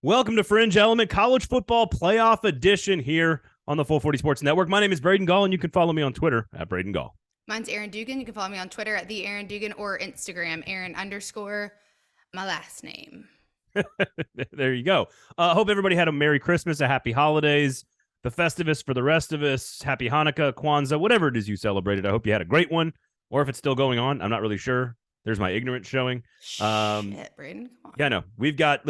Welcome to Fringe Element College Football Playoff Edition here on the Full 40 Sports Network. My name is Braden Gall, and you can follow me on Twitter at Braden Gall. Mine's Aaron Duggan. You can follow me on Twitter at the Aaron Duggan or Instagram, Aaron_ my last name. There you go. Hope everybody had a Merry Christmas, a Happy Holidays, the Festivus for the rest of us, Happy Hanukkah, Kwanzaa, whatever it is you celebrated. I hope you had a great one, or if it's still going on, I'm not really sure. There's my ignorance showing. Shit, Braden, come on. Yeah, no, we've got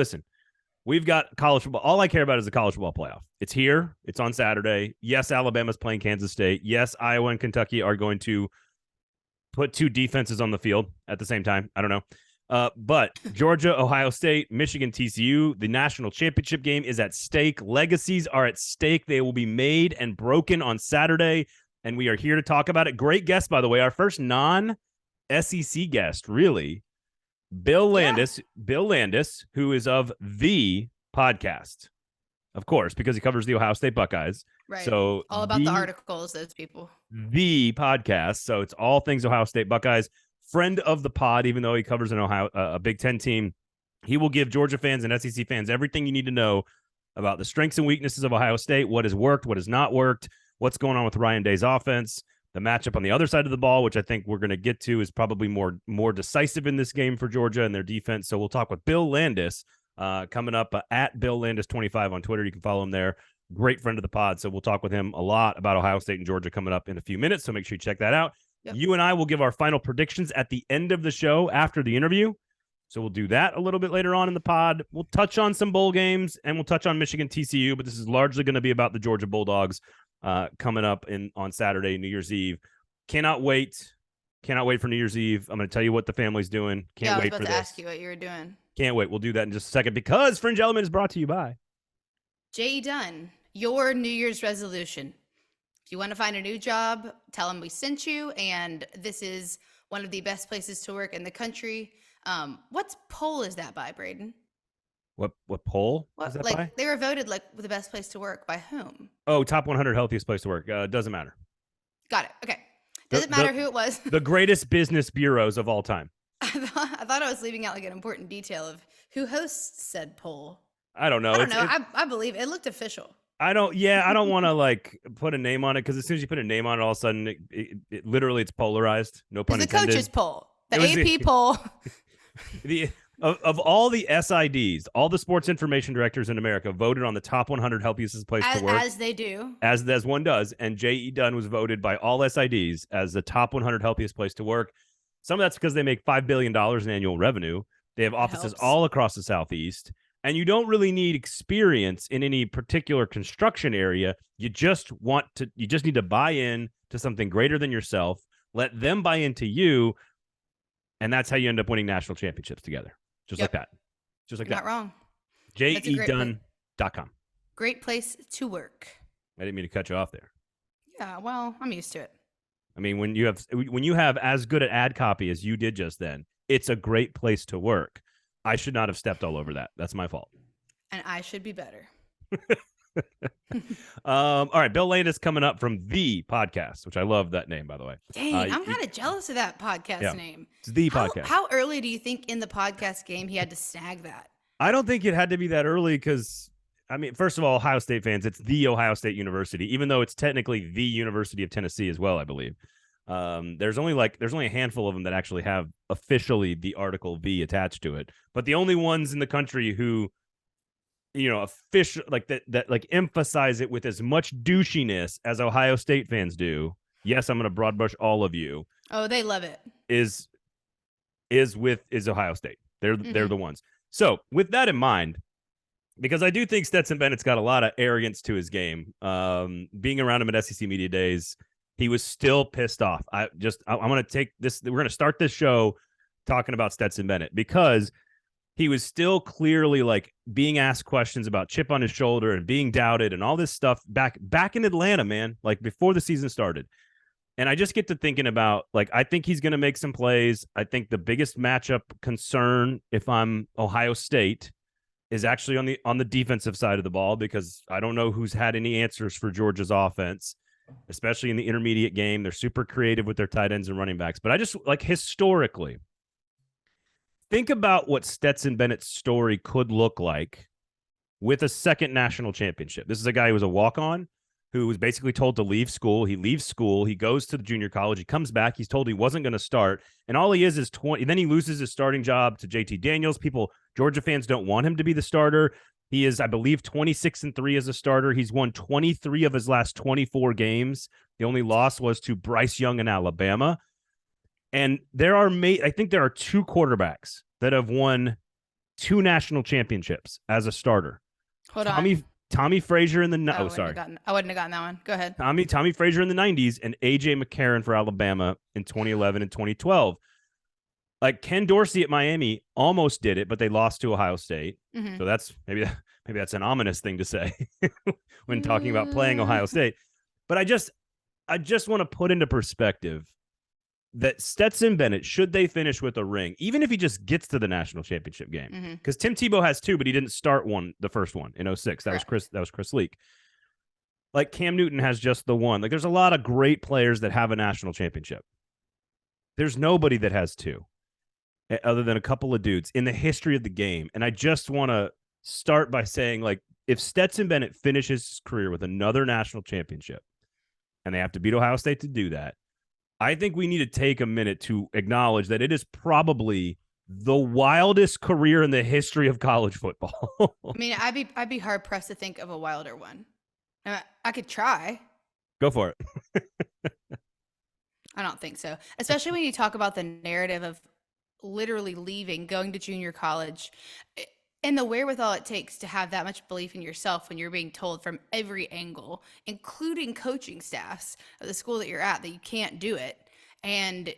college football. All I care about is the college football playoff. It's here. It's on Saturday. Yes, Alabama's playing Kansas State. Yes, Iowa and Kentucky are going to put two defenses on the field at the same time. I don't know. But Georgia, Ohio State, Michigan, TCU, the national championship game is at stake. Legacies are at stake. They will be made and broken on Saturday, and we are here to talk about it. Great guest, by the way. Our first non-SEC guest, really. Bill Landis, who is of the podcast, of course, because he covers the Ohio State Buckeyes. Right. So all about the articles, those people. The podcast. So it's all things Ohio State Buckeyes. Friend of the pod, even though he covers a Big Ten team. He will give Georgia fans and SEC fans everything you need to know about the strengths and weaknesses of Ohio State, what has worked, what has not worked, what's going on with Ryan Day's offense. The matchup on the other side of the ball, which I think we're going to get to, is probably more decisive in this game for Georgia and their defense. So we'll talk with Bill Landis coming up at Bill Landis25 on Twitter. You can follow him there. Great friend of the pod. So we'll talk with him a lot about Ohio State and Georgia coming up in a few minutes. So make sure you check that out. Yep. You and I will give our final predictions at the end of the show after the interview. So we'll do that a little bit later on in the pod. We'll touch on some bowl games and we'll touch on Michigan TCU, but this is largely going to be about the Georgia Bulldogs coming up on Saturday, New Year's Eve. Cannot wait for New Year's Eve. I'm going to tell you what the family's doing. Can't wait for this. I was about to ask you what you were doing. Can't wait. We'll do that in just a second because Fringe Element is brought to you by J.E. Dunn, your New Year's resolution. If you want to find a new job, tell them we sent you, and this is one of the best places to work in the country. What poll is that by, Braden? What poll is that by? They were voted the best place to work by whom? Oh, top 100 healthiest place to work. Doesn't matter. Got it. Okay. Doesn't matter who it was. The greatest business bureaus of all time. I thought I was leaving out an important detail of who hosts said poll. I don't know. I believe it looked official. I don't want to put a name on it because as soon as you put a name on it, all of a sudden it literally it's polarized. No pun intended. The coaches poll, the AP poll. Of all the SIDs, all the sports information directors in America voted on the top 100 healthiest place to work. As they do. As one does. And J.E. Dunn was voted by all SIDs as the top 100 healthiest place to work. Some of that's because they make $5 billion in annual revenue. They have offices all across the Southeast. And you don't really need experience in any particular construction area. You just need to buy in to something greater than yourself. Let them buy into you. And that's how you end up winning national championships together. Just like that. Just like Not wrong. JEDunn.com. Great place to work. I didn't mean to cut you off there. Yeah, well, I'm used to it. I mean, when you have as good an ad copy as you did just then, it's a great place to work. I should not have stepped all over that. That's my fault. And I should be better. All right, Bill Landis coming up from the podcast, which I love that name, by the way. Dang, I'm kind of jealous of that podcast name. It's the podcast. How early do you think in the podcast game he had to snag that? I don't think it had to be that early because, I mean, first of all, Ohio State fans, it's the Ohio State University, even though it's technically the University of Tennessee as well, I believe. There's only a handful of them that actually have officially the article V attached to it, but the only ones in the country who official that emphasize it with as much douchiness as Ohio State fans do. Yes, I'm going to broad brush all of you. Oh, they love it. Is Ohio State. They're the ones. So with that in mind, because I do think Stetson Bennett's got a lot of arrogance to his game. Being around him at SEC Media Days, he was still pissed off. I'm going to take this. We're going to start this show talking about Stetson Bennett because he was still clearly being asked questions about chip on his shoulder and being doubted and all this stuff back in Atlanta, man, before the season started. And I just get to thinking about, I think he's going to make some plays. I think the biggest matchup concern, if I'm Ohio State, is actually on the defensive side of the ball, because I don't know who's had any answers for Georgia's offense, especially in the intermediate game. They're super creative with their tight ends and running backs. But I just, historically, think about what Stetson Bennett's story could look like with a second national championship. This is a guy who was a walk-on who was basically told to leave school. He leaves school. He goes to the junior college. He comes back. He's told he wasn't going to start. And all he is 20. Then he loses his starting job to JT Daniels. Georgia fans don't want him to be the starter. He is, I believe, 26-3 as a starter. He's won 23 of his last 24 games. The only loss was to Bryce Young in Alabama. And I think there are 2 quarterbacks that have won 2 national championships as a starter. Hold on. Tommy Frazier in the I wouldn't have gotten that one. Go ahead. Tommy Frazier in the 90s and AJ McCarron for Alabama in 2011 and 2012. Like Ken Dorsey at Miami almost did it, but they lost to Ohio State. So that's maybe that's an ominous thing to say when talking about playing Ohio State. But I just want to put into perspective that Stetson Bennett, should they finish with a ring, even if he just gets to the national championship game, because Tim Tebow has 2, but he didn't start the first one in 2006. That was Chris Leak. Like Cam Newton has just the one. Like there's a lot of great players that have a national championship. There's nobody that has 2 other than a couple of dudes in the history of the game. And I just want to start by saying, like, if Stetson Bennett finishes his career with another national championship and they have to beat Ohio State to do that, I think we need to take a minute to acknowledge that it is probably the wildest career in the history of college football. I mean, I'd be hard pressed to think of a wilder one. I could try. Go for it. I don't think so. Especially when you talk about the narrative of literally leaving, going to junior college, and the wherewithal it takes to have that much belief in yourself when you're being told from every angle, including coaching staffs of the school that you're at, that you can't do it. And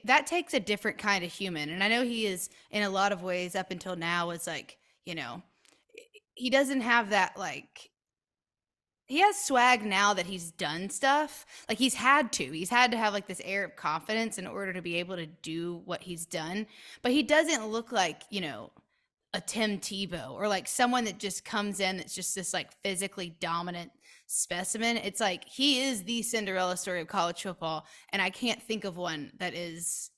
that takes a different kind of human. And I know he is, in a lot of ways, up until now, is like, he doesn't have that, like, he has swag now that he's done stuff. Like he's had to have like this air of confidence in order to be able to do what he's done. But he doesn't look like, a Tim Tebow or like someone that just comes in that's just this like physically dominant specimen. It's like he is the Cinderella story of college football, and I can't think of one that is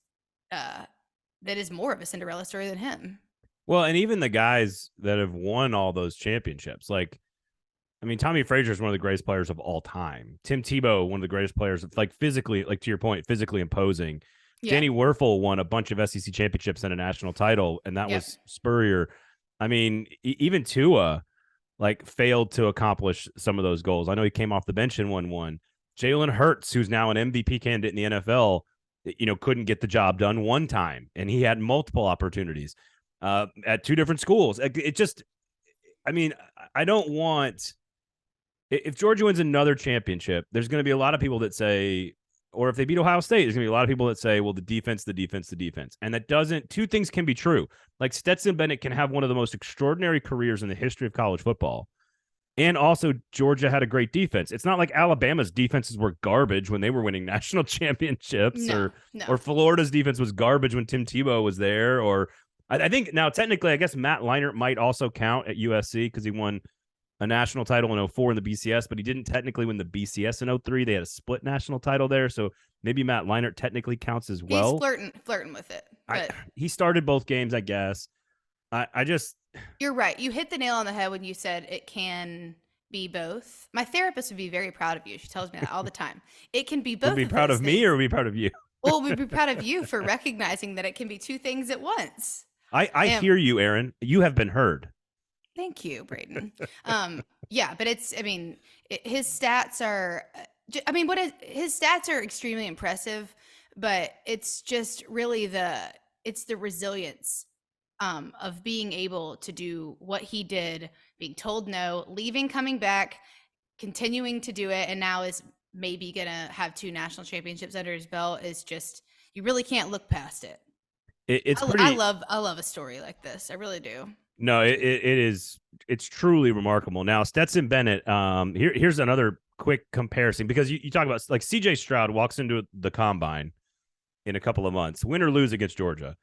more of a Cinderella story than him. Well, and even the guys that have won all those championships, like, I mean, Tommy Frazier is one of the greatest players of all time. Tim Tebow, one of the greatest players, like physically, like to your point, physically imposing. Yeah. Danny Werfel won a bunch of SEC championships and a national title, and that was Spurrier. I mean, even Tua, like, failed to accomplish some of those goals. I know he came off the bench and won one. Jalen Hurts, who's now an MVP candidate in the NFL, couldn't get the job done one time, and he had multiple opportunities at 2 different schools. It just, I mean, I don't want. If Georgia wins another championship, there's going to be a lot of people that say, or if they beat Ohio State, there's going to be a lot of people that say, well, the defense. And that doesn't, 2 things can be true. Like Stetson Bennett can have one of the most extraordinary careers in the history of college football. And also Georgia had a great defense. It's not like Alabama's defenses were garbage when they were winning national championships, or Florida's defense was garbage when Tim Tebow was there. Or I think now technically, I guess Matt Leinart might also count at USC because he won a national title in 2004 in the BCS, but he didn't technically win the BCS in 2003. They had a split national title there, so maybe Matt Leinart technically counts as well. He's flirting with it. But he started both games, I guess. I just... You're right. You hit the nail on the head when you said it can be both. My therapist would be very proud of you. She tells me that all the time. It can be both. Would be proud of me or would be proud of you? Well, we'd be proud of you for recognizing that it can be 2 things at once. I hear you, Aaron. You have been heard. Thank you, Braden. Yeah, but it's, I mean, his stats are, his stats are extremely impressive, but it's just really the resilience of being able to do what he did, being told no, leaving, coming back, continuing to do it, and now is maybe going to have 2 national championships under his belt. Is just, you really can't look past it. I love a story like this. I really do. No, it's truly remarkable. Now, Stetson Bennett, here's another quick comparison, because you talk about, like, CJ Stroud walks into the combine in a couple of months, win or lose against Georgia,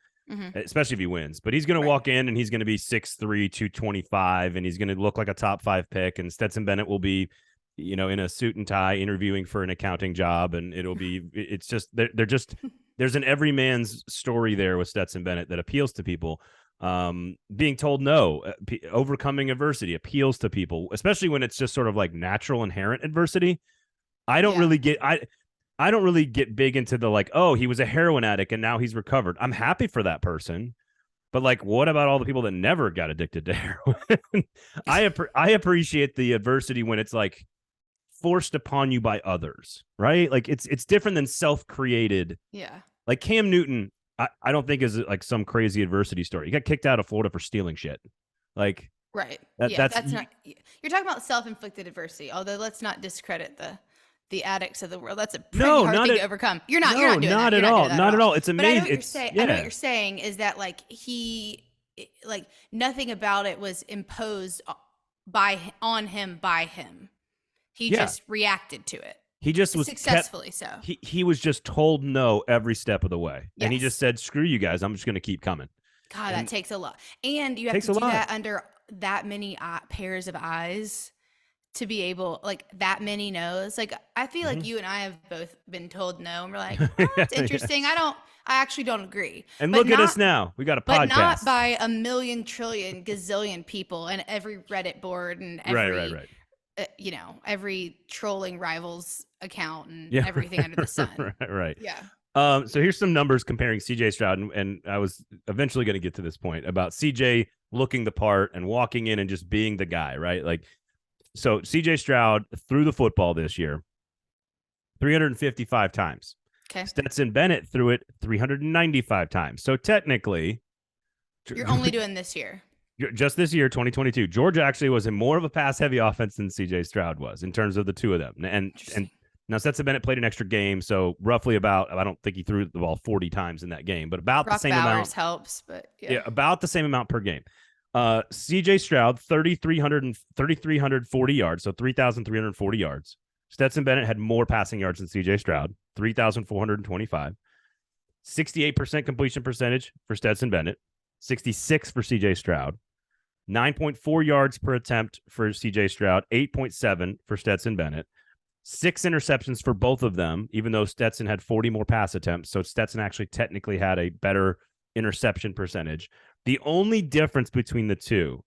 especially if he wins. But he's going to walk in and he's going to be 6'3", 225, and he's going to look like a top 5 pick. And Stetson Bennett will be, in a suit and tie interviewing for an accounting job. And it's just, there's an everyman's story there with Stetson Bennett that appeals to people. Being told no, overcoming adversity appeals to people, especially when it's just sort of like natural inherent adversity. I don't really get I don't really get big into the like, oh, he was a heroin addict and now he's recovered. I'm happy for that person. But like, what about all the people that never got addicted to heroin? I appreciate the adversity when it's like forced upon you by others, right? Like it's different than self-created. Yeah. Like Cam Newton, I don't think is like some crazy adversity story. He got kicked out of Florida for stealing shit. Like, right. That's not. You're talking about self-inflicted adversity. Although let's not discredit the addicts of the world. That's a pretty hard thing to overcome. You're not doing that. Not at all. Not at all. It's amazing. I know what you're saying is that like nothing about it was imposed on him by him. He just reacted to it. He just was successfully so. He was just told no every step of the way. Yes. And he just said, screw you guys. I'm just going to keep coming. God, that takes a lot. And you have to do that under that many pairs of eyes to be able, like that many no's. Like, I feel like you and I have both been told no. And we're like, oh, that's interesting. I actually don't agree. And look at us now. We got a podcast. But not by a million, trillion, gazillion people and every Reddit board and every, right. Every trolling rivals account and everything under the sun. Right. Yeah. So here's some numbers comparing CJ Stroud, and I was eventually going to get to this point about CJ looking the part and walking in and just being the guy, right? Like, so CJ Stroud threw the football this year 355 times. Okay. Stetson Bennett threw it 395 times. So technically, you're only doing this year. Just this year, 2022, Georgia actually was in more of a pass-heavy offense than CJ Stroud was in terms of the two of them. And now Stetson Bennett played an extra game, so roughly about, I don't think he threw the ball 40 times in that game, but about the same amount. Helps, but yeah, about the same amount per game. CJ Stroud, 3,340 yards, so 3,340 yards. Stetson Bennett had more passing yards than CJ Stroud, 3,425. 68% completion percentage for Stetson Bennett, 66 for CJ Stroud. 9.4 yards per attempt for CJ Stroud, 8.7 for Stetson Bennett. 6 interceptions for both of them, even though Stetson had 40 more pass attempts. So Stetson actually technically had a better interception percentage. The only difference between the two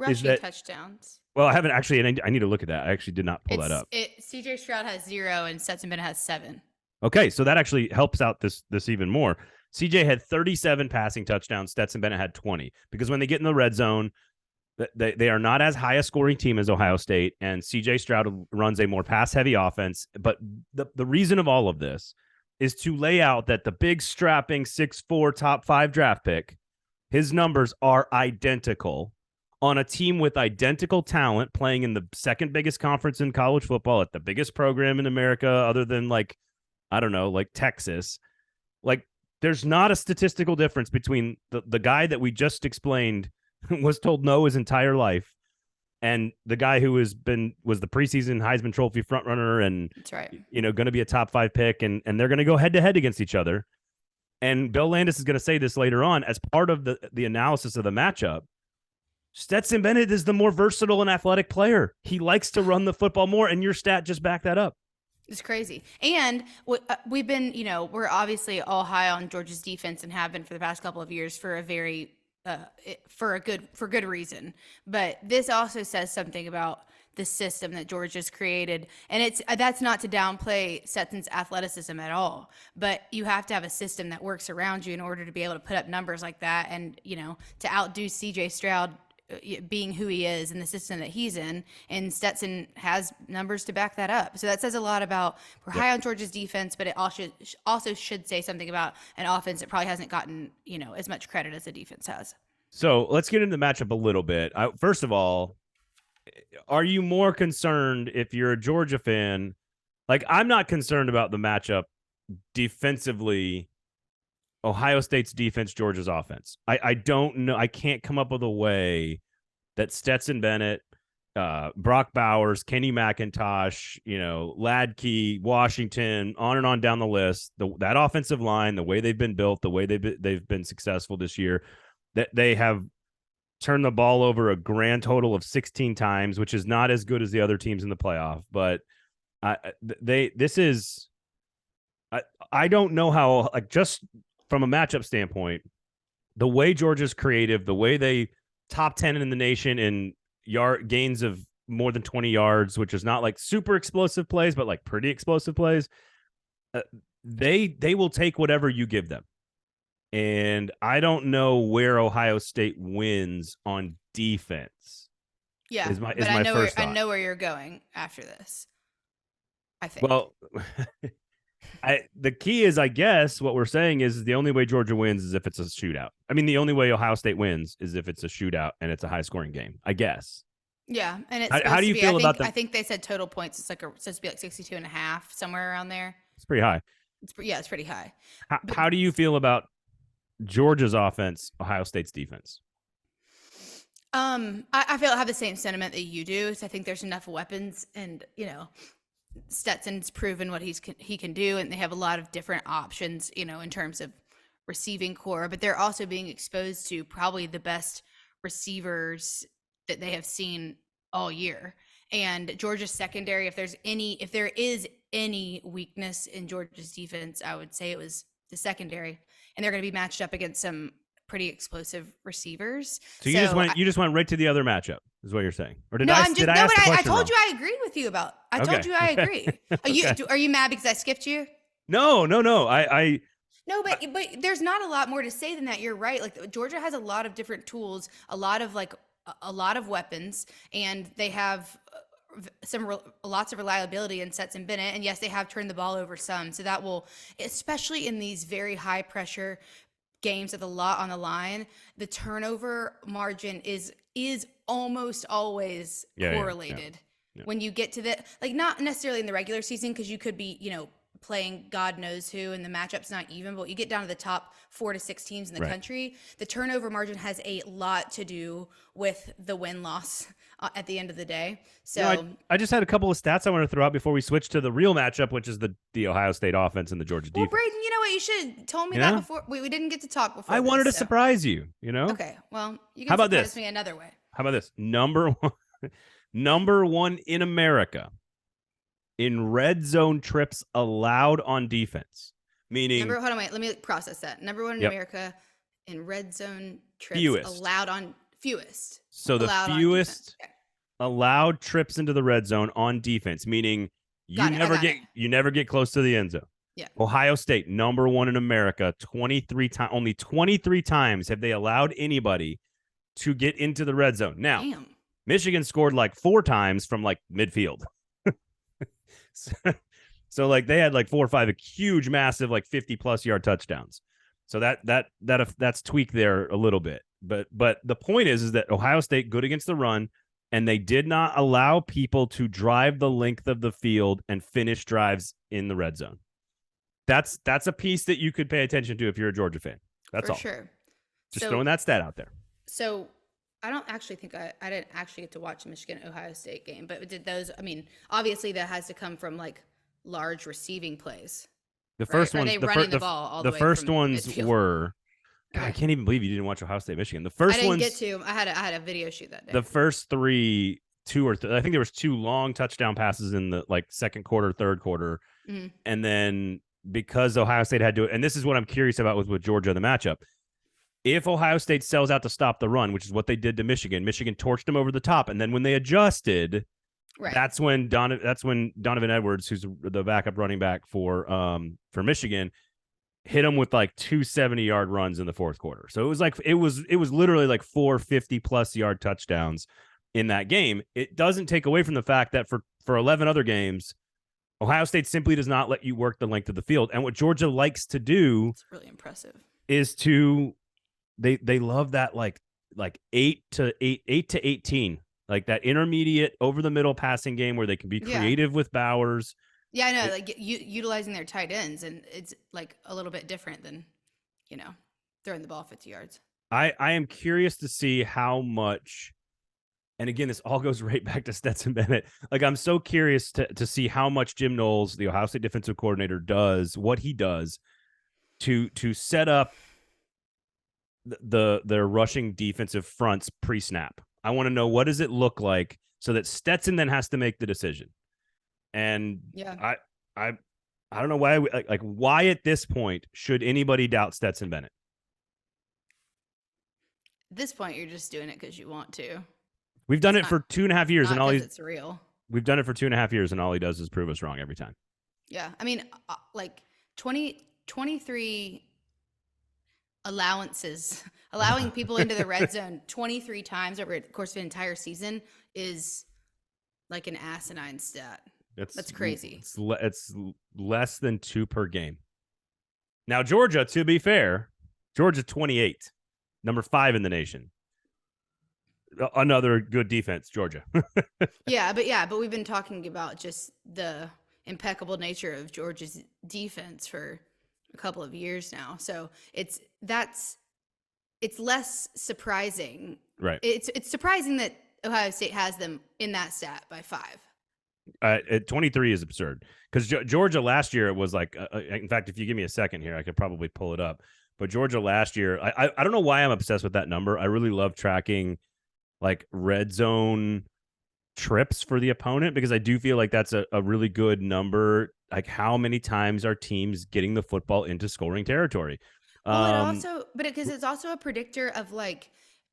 is that touchdowns. Well, I haven't actually, and I need to look at that. I actually did not pull that up. CJ Stroud has 0 and Stetson Bennett has 7. Okay, so that actually helps out this even more. CJ had 37 passing touchdowns. Stetson Bennett had 20. Because when they get in the red zone, they are not as high a scoring team as Ohio State, and CJ Stroud runs a more pass-heavy offense. But the reason of all of this is to lay out that the big strapping 6'4" top 5 draft pick, his numbers are identical on a team with identical talent playing in the second biggest conference in college football at the biggest program in America other than like Texas. Like, there's not a statistical difference between the guy that we just explained was told no his entire life and the guy who was the preseason Heisman Trophy frontrunner and that's right. Going to be a top 5 pick and they're going to go head to head against each other. And Bill Landis is going to say this later on as part of the analysis of the matchup. Stetson Bennett is the more versatile and athletic player. He likes to run the football more, and your stat just backed that up. It's crazy. And we've been, we're obviously all high on Georgia's defense and have been for the past couple of years for a very for good reason. But this also says something about the system that Georgia's created. And that's not to downplay Stetson's athleticism at all, but you have to have a system that works around you in order to be able to put up numbers like that and, to outdo CJ Stroud being who he is in the system that he's in, and Stetson has numbers to back that up. So that says a lot about we're high on Georgia's defense, but it also should say something about an offense that probably hasn't gotten as much credit as the defense has. So let's get into the matchup a little bit. First of all, are you more concerned if you're a Georgia fan? Like, I'm not concerned about the matchup defensively. Ohio State's defense, Georgia's offense. I don't know. I can't come up with a way that Stetson Bennett, Brock Bowers, Kenny McIntosh, Ladkey, Washington, on and on down the list, that offensive line, the way they've been built, the way they've been successful this year, that they have turned the ball over a grand total of 16 times, which is not as good as the other teams in the playoff. But I don't know how, like, just from a matchup standpoint, the way Georgia's creative, the way they top 10 in the nation in yard gains of more than 20 yards, which is not like super explosive plays, but like pretty explosive plays. They will take whatever you give them. And I don't know where Ohio State wins on defense. Yeah, is but my first thought. I know where you're going after this. I think. Well, the key is, I guess, what we're saying is the only way Georgia wins is if it's a shootout. I mean, the only way Ohio State wins is if it's a shootout and it's a high-scoring game, I guess. Yeah, and it's how do you feel about that? I think they said total points. It's supposed to be like 62 and a half, somewhere around there. It's pretty high. It's pretty high. How do you feel about Georgia's offense, Ohio State's defense? I feel I have the same sentiment that you do. So I think there's enough weapons, and Stetson's proven what he can do, and they have a lot of different options, in terms of receiving core. But they're also being exposed to probably the best receivers that they have seen all year. And Georgia's secondary, if there is any weakness in Georgia's defense, I would say it was the secondary, and they're going to be matched up against some pretty explosive receivers. So you just went right to the other matchup, is what you're saying, or did no, I? I'm just, did I no, ask but the I told wrong? you I agreed with you about. I told you I agree. Are you mad because I skipped you? No. I No, but there's not a lot more to say than that. You're right. Like Georgia has a lot of different tools, a lot of weapons, and they have lots of reliability in Stetson Bennett. And yes, they have turned the ball over some. So that will, especially in these very high pressure games with a lot on the line, the turnover margin is almost always correlated. Yeah. When you get to the, like, not necessarily in the regular season, because you could be, playing God knows who, and the matchup's not even, but you get down to the top 4 to 6 teams in the country, the turnover margin has a lot to do with the win-loss at the end of the day. So I just had a couple of stats I want to throw out before we switch to the real matchup, which is the Ohio State offense and the Georgia defense. Well, Braden, you know what? You should have told me that before. We didn't get to talk before. I wanted to surprise you, Okay, well, you can surprise me another way. How about this? Number one in America in red zone trips allowed on defense, meaning hold on, wait, let me process that. Number one in America in red zone trips allowed on fewest. So the fewest allowed trips into the red zone on defense, meaning you never get close to the end zone. Yeah. Ohio State, number one in America, 23 times. Only 23 times have they allowed anybody to get into the red zone. Now, Michigan scored like 4 times from like midfield. So like they had like 4 or 5 huge, massive, like 50+ yard touchdowns. So that's tweaked there a little bit. But the point is that Ohio State good against the run, and they did not allow people to drive the length of the field and finish drives in the red zone. That's a piece that you could pay attention to if you're a Georgia fan. That's all. For sure. Just throwing that stat out there. So I don't actually think I didn't actually get to watch the Michigan-Ohio State game, but did those, I mean, obviously that has to come from like large receiving plays. The first ones, running the ball all the way first from ones midfield? Were, God, I can't even believe you didn't watch Ohio State, Michigan. The first I didn't ones, get to, I had a video shoot that day. The first 3, 2 or 3, I think there was 2 long touchdown passes in the like second quarter, third quarter. Mm-hmm. And then because Ohio State had to, and this is what I'm curious about with Georgia, the matchup. If Ohio State sells out to stop the run, which is what they did to Michigan torched them over the top. And then when they adjusted, that's when Donovan Edwards, who's the backup running back for Michigan, hit them with like 2 70-yard runs in the fourth quarter. So it was literally like 4 50+ yard touchdowns in that game. It doesn't take away from the fact that for 11 other games, Ohio State simply does not let you work the length of the field. And what Georgia likes to do, it's really impressive, is to they love that like 8 to 18, like that intermediate over the middle passing game where they can be creative with Bowers. Yeah, I know, like utilizing their tight ends, and it's like a little bit different than throwing the ball 50 yards. I am curious to see how much, and again, this all goes right back to Stetson Bennett. Like, I'm so curious to see how much Jim Knowles, the Ohio State defensive coordinator, does what he does to set up their rushing defensive fronts pre-snap. I want to know, what does it look like so that Stetson then has to make the decision. And I don't know why why at this point should anybody doubt Stetson Bennett? At this point, you're just doing it because you want to. We've done it for 2.5 years, and all it's real. We've done it for 2.5 years, and all he does is prove us wrong every time. Yeah, I mean, like 23 allowances, allowing people into the red zone 23 times over the course of an entire season is like an asinine stat. That's crazy. It's less than 2 per game. Now, Georgia, to be fair, Georgia 28, number 5 in the nation. Another good defense, Georgia. but we've been talking about just the impeccable nature of Georgia's defense for a couple of years now. So it's less surprising. Right. It's surprising that Ohio State has them in that stat by 5. At 23 is absurd because Georgia last year, it was like, in fact, if you give me a second here, I could probably pull it up. But Georgia last year, I don't know why I'm obsessed with that number. I really love tracking like red zone trips for the opponent because I do feel like that's a really good number. Like how many times are teams getting the football into scoring territory? Because it's also a predictor of like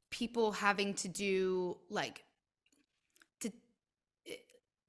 people having to do like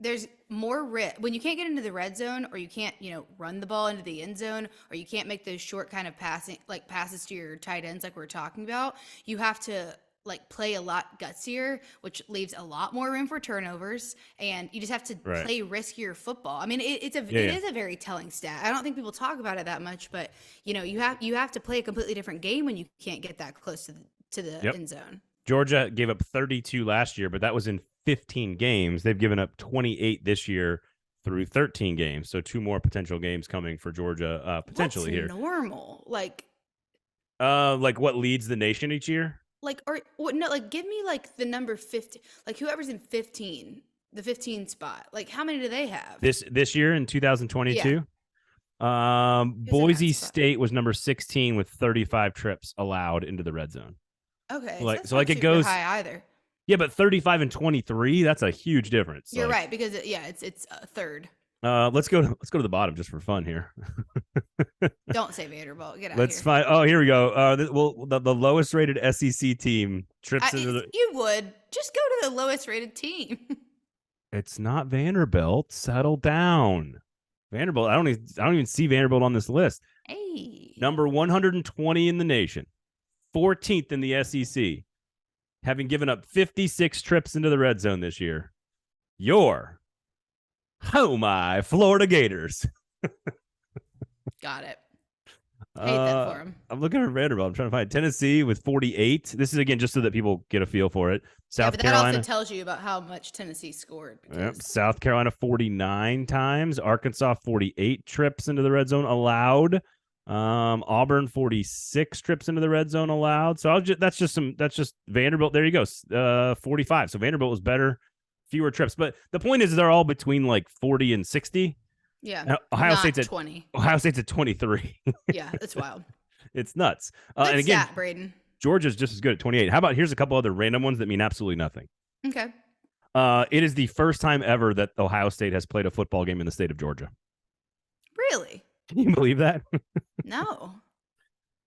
there's more risk when you can't get into the red zone or you can't, run the ball into the end zone or you can't make those short kind of passes to your tight ends like we're talking about. You have to like play a lot gutsier, which leaves a lot more room for turnovers, and you just have to play riskier football. I mean, it is a very telling stat. I don't think people talk about it that much, but you have to play a completely different game when you can't get that close to the end zone. Georgia gave up 32 last year, but that was in 15 games. They've given up 28 this year through 13 games. So 2 more potential games coming for Georgia potentially here. Normal, like what leads the nation each year? Give me like the number 50, like whoever's in 15, the 15 spot. Like how many do they have this year in 2022? Yeah. Boise State was number 16 with 35 trips allowed into the red zone. Okay, so it goes high either. Yeah, but 35 and 23, that's a huge difference. You're right because it's a third. Let's go to the bottom just for fun here. Don't say Vanderbilt. Get out. Let's find. Oh, here we go. The lowest rated SEC team trips into the. You would just go to the lowest rated team. It's not Vanderbilt. Settle down. Vanderbilt. I don't even see Vanderbilt on this list. Hey. Number 120 in the nation, 14th in the SEC, having given up 56 trips into the red zone this year. My Florida Gators. Got it. Hate that for him. I'm looking for Vanderbilt. I'm trying to find Tennessee with 48. This is again just so that people get a feel for it. South Carolina. That also tells you about how much Tennessee scored. South Carolina 49 times. Arkansas 48 trips into the red zone allowed. Auburn 46 trips into the red zone allowed. So that's just Vanderbilt. There you go. 45. So Vanderbilt was better. Fewer trips, but the point is they're all between like 40 and 60. Yeah, Ohio State's at 20. Ohio State's at 23. Yeah, that's wild. It's nuts. Good and again, stat, Braden. Georgia's just as good at 28. How about here's a couple other random ones that mean absolutely nothing. Okay. It is the first time ever that Ohio State has played a football game in the state of Georgia. Really? Can you believe that? No.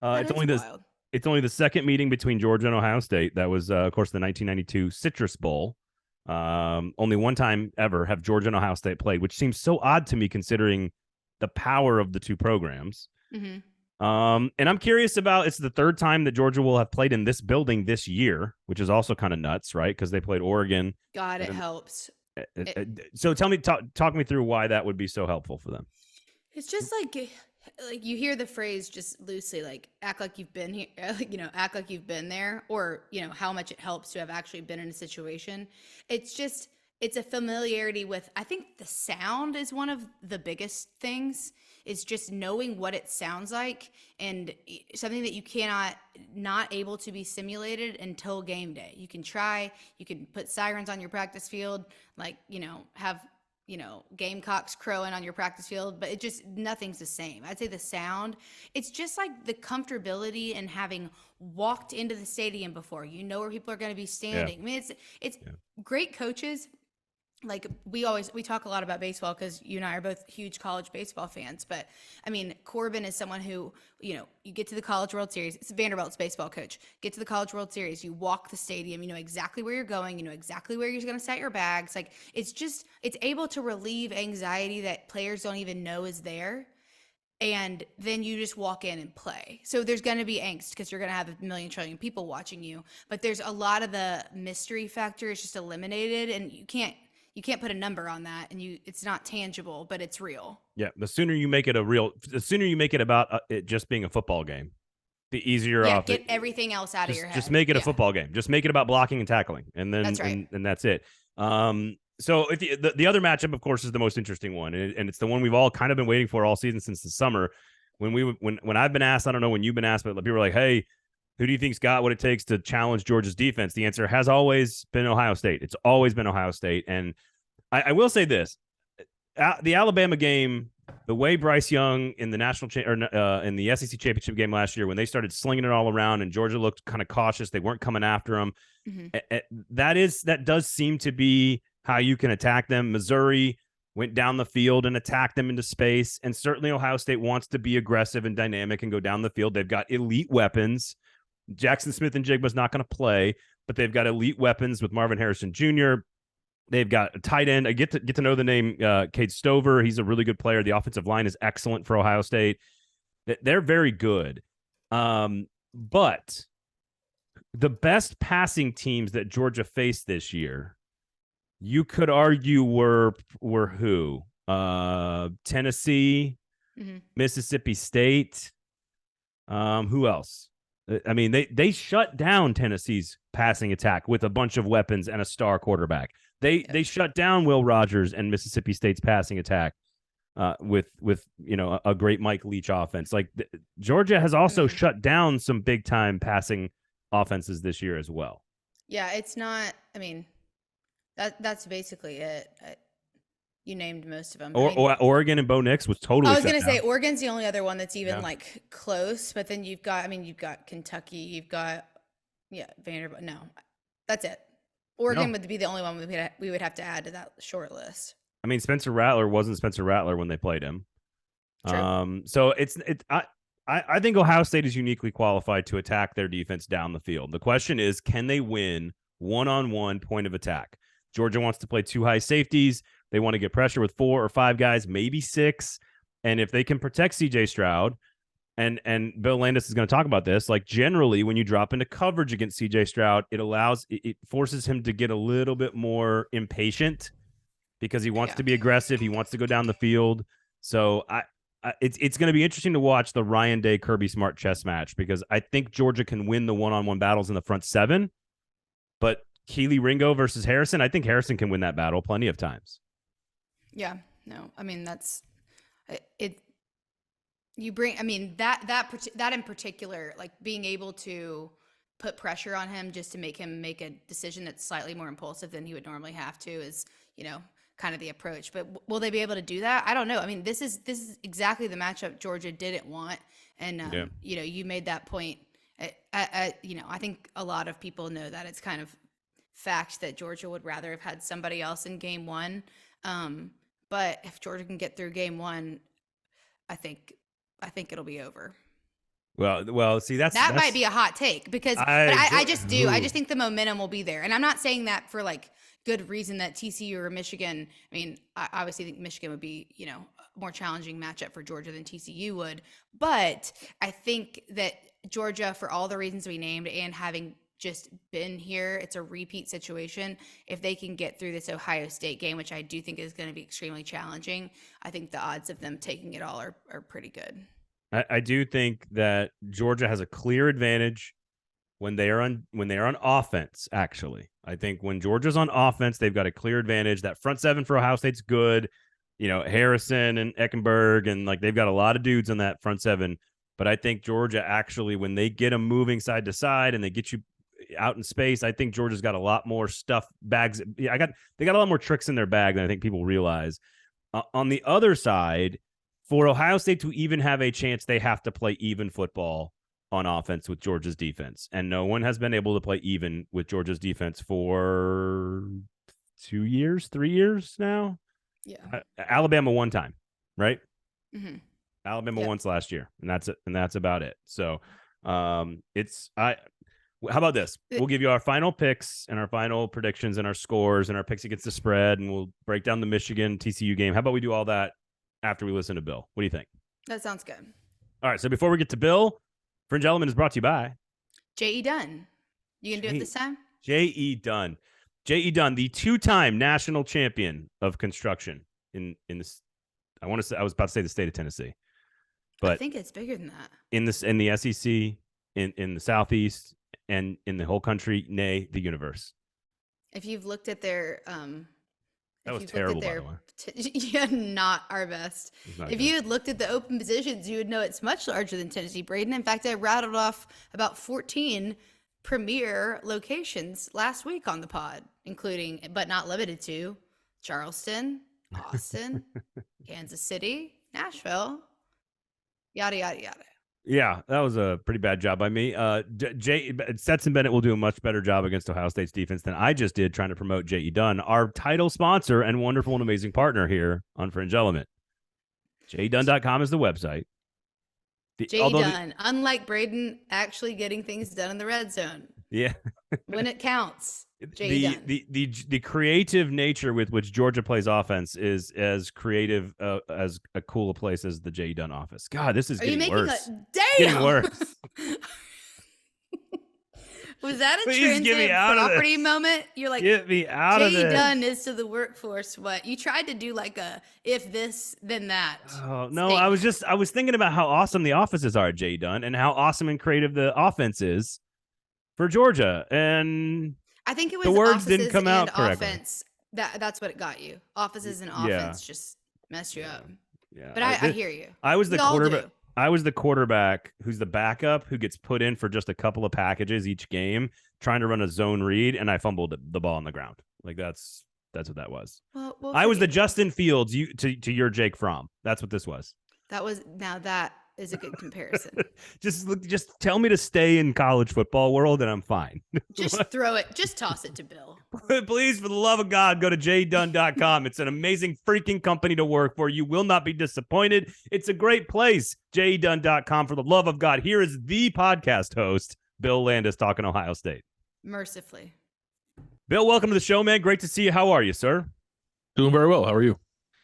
It's only the second meeting between Georgia and Ohio State. That was, of course, the 1992 Citrus Bowl. Only one time ever have Georgia and Ohio State played, which seems so odd to me considering the power of the two programs. Mm-hmm. And I'm curious about, it's the third time that Georgia will have played in this building this year, which is also kind of nuts, right? Because they played Oregon. God, it helps. So talk me through why that would be so helpful for them. It's just like you hear the phrase just loosely, like act like you've been here, act like you've been there, or how much it helps to have actually been in a situation. It's a familiarity with, I think the sound is one of the biggest things, is just knowing what it sounds like, and something that you not able to be simulated until game day. You can try, you can put sirens on your practice field, like, have gamecocks crowing on your practice field, but nothing's the same. I'd say the sound, it's just like the comfortability and having walked into the stadium before, where people are going to be standing. Yeah. I mean, it's great coaches like we talk a lot about baseball because you and I are both huge college baseball fans. But I mean, Corbin is someone who, you get to the College World Series. It's Vanderbilt's baseball coach. Get to the College World Series. You walk the stadium. You know exactly where you're going. You know exactly where you're going to set your bags. Like it's able to relieve anxiety that players don't even know is there. And then you just walk in and play. So there's going to be angst because you're going to have a million trillion people watching you. But there's a lot of the mystery factor is just eliminated, and you can't put a number on that, and it's not tangible, but it's real. Yeah, the sooner you make it about it just being a football game, the easier off. Get everything else out of your head. Just make it a football game. Just make it about blocking and tackling, and then that's right. and that's it. So if the other matchup, of course, is the most interesting one, and it's the one we've all kind of been waiting for all season since the summer. When I've been asked, I don't know when you've been asked, but people are like, "Hey, who do you think's got what it takes to challenge Georgia's defense?" The answer has always been Ohio State. It's always been Ohio State, and I will say this: the Alabama game, the way Bryce Young in the in the SEC championship game last year, when they started slinging it all around and Georgia looked kind of cautious, they weren't coming after them. Mm-hmm. That does seem to be how you can attack them. Missouri went down the field and attacked them into space, and certainly Ohio State wants to be aggressive and dynamic and go down the field. They've got elite weapons. Jackson Smith-Njigba's not going to play, but they've got elite weapons with Marvin Harrison Jr. They've got a tight end. I get to know the name Cade Stover. He's a really good player. The offensive line is excellent for Ohio State. They're very good. But the best passing teams that Georgia faced this year, you could argue were who? Tennessee, mm-hmm. Mississippi State. Who else? I mean, they shut down Tennessee's passing attack with a bunch of weapons and a star quarterback. They shut down Will Rogers and Mississippi State's passing attack with a great Mike Leach offense. Like Georgia has also mm-hmm. shut down some big time passing offenses this year as well. Yeah, it's not. I mean, that's basically it. You named most of them. Oregon and Bo Nix was totally. I was going to say Oregon's the only other one that's even like close. But then you've got Kentucky. You've got Vanderbilt. No, that's it. Oregon would be the only one we would have to add to that short list. I mean, Spencer Rattler wasn't Spencer Rattler when they played him. True. So I think Ohio State is uniquely qualified to attack their defense down the field. The question is, can they win one-on-one point of attack? Georgia wants to play two high safeties. They want to get pressure with 4 or 5 guys, maybe 6. And if they can protect CJ Stroud, and Bill Landis is going to talk about this, like generally when you drop into coverage against CJ Stroud, it forces him to get a little bit more impatient because he wants to be aggressive. He wants to go down the field. So it's going to be interesting to watch the Ryan Day Kirby Smart chess match, because I think Georgia can win the one-on-one battles in the front 7, but Keely Ringo versus Harrison, I think Harrison can win that battle plenty of times. Yeah, no, I mean, that's it. You bring, I mean, that in particular, like being able to put pressure on him just to make him make a decision that's slightly more impulsive than he would normally have to is, kind of the approach. But will they be able to do that? I don't know. I mean, this is exactly the matchup Georgia didn't want. And, you made that point. I think a lot of people know that it's kind of fact that Georgia would rather have had somebody else in game 1. But if Georgia can get through game 1, I think it'll be over. Well, see, that might be a hot take because I just think the momentum will be there. And I'm not saying that for like good reason that TCU or Michigan. I mean, I obviously think Michigan would be, a more challenging matchup for Georgia than TCU would. But I think that Georgia, for all the reasons we named and having just been here, it's a repeat situation. If they can get through this Ohio State game, which I do think is going to be extremely challenging, I think the odds of them taking it all are pretty good. I do think that Georgia has a clear advantage when they are on offense. Actually, I think when Georgia's on offense, they've got a clear advantage. That front 7 for Ohio State's good. Harrison and Eckenberg, and like they've got a lot of dudes on that front 7. But I think Georgia actually, when they get them moving side to side and they get you out in space, I think Georgia's got a lot more stuff bags. They got a lot more tricks in their bag than I think people realize. On the other side, for Ohio State to even have a chance, they have to play even football on offense with Georgia's defense. And no one has been able to play even with Georgia's defense for 3 years now. Yeah. Alabama one time, right? Mm-hmm. Alabama once last year, and that's it, and that's about it. So, how about this? We'll give you our final picks and our final predictions and our scores and our picks against the spread, and we'll break down the Michigan TCU game. How about we do all that after we listen to Bill? What do you think? That sounds good. All right. So before we get to Bill, Fringe Element is brought to you by J.E. Dunn. You can do it this time? J.E. Dunn. J.E. Dunn, the 2-time national champion of construction in this. I was about to say the state of Tennessee. But I think it's bigger than that. In the SEC, in the Southeast, and in the whole country, nay, the universe. If you've looked at their that was terrible, by the way. Yeah, not our best. If you had looked at the open positions, you would know it's much larger than Tennessee, Braden. In fact, I rattled off about 14 premier locations last week on the pod, including, but not limited to, Charleston, Austin, Kansas City, Nashville, yada, yada, yada. Yeah, that was a pretty bad job by me. Stetson Bennett will do a much better job against Ohio State's defense than I just did trying to promote J.E. Dunn, our title sponsor and wonderful and amazing partner here on Fringe Element. JEDunn.com is the website. J.E. Dunn, unlike Braden, actually getting things done in the red zone. Yeah. When it counts. The creative nature with which Georgia plays offense is as creative as a cool a place as the J.E. Dunn office. God, this is getting worse. Damn! Getting worse. Was that a transient property moment? You're like, get me out of this. J.E. Dunn is to the workforce what you tried to do, like a if this then that. Oh no, statement. I was thinking about how awesome the offices are at J.E. Dunn and how awesome and creative the offense is for Georgia. And I think it was the words didn't come out correctly. Offense. That's what it got you. Offices and offense just messed you up. Yeah, but I hear you. I was the quarterback. I was the quarterback who's the backup who gets put in for just a couple of packages each game, trying to run a zone read, and I fumbled the ball on the ground. Like that's what that was. Well, I was the Justin Fields to your Jake Fromm. That's what this was. That is a good comparison. just tell me to stay in college football world and I'm fine. Just throw it. Just toss it to Bill. Please, for the love of God, go to JEDunn.com. It's an amazing freaking company to work for. You will not be disappointed. It's a great place. JEDunn.com. For the love of God, here is the podcast host, Bill Landis, talking Ohio State. Mercifully. Bill, welcome to the show, man. Great to see you. How are you, sir? Doing very well. How are you?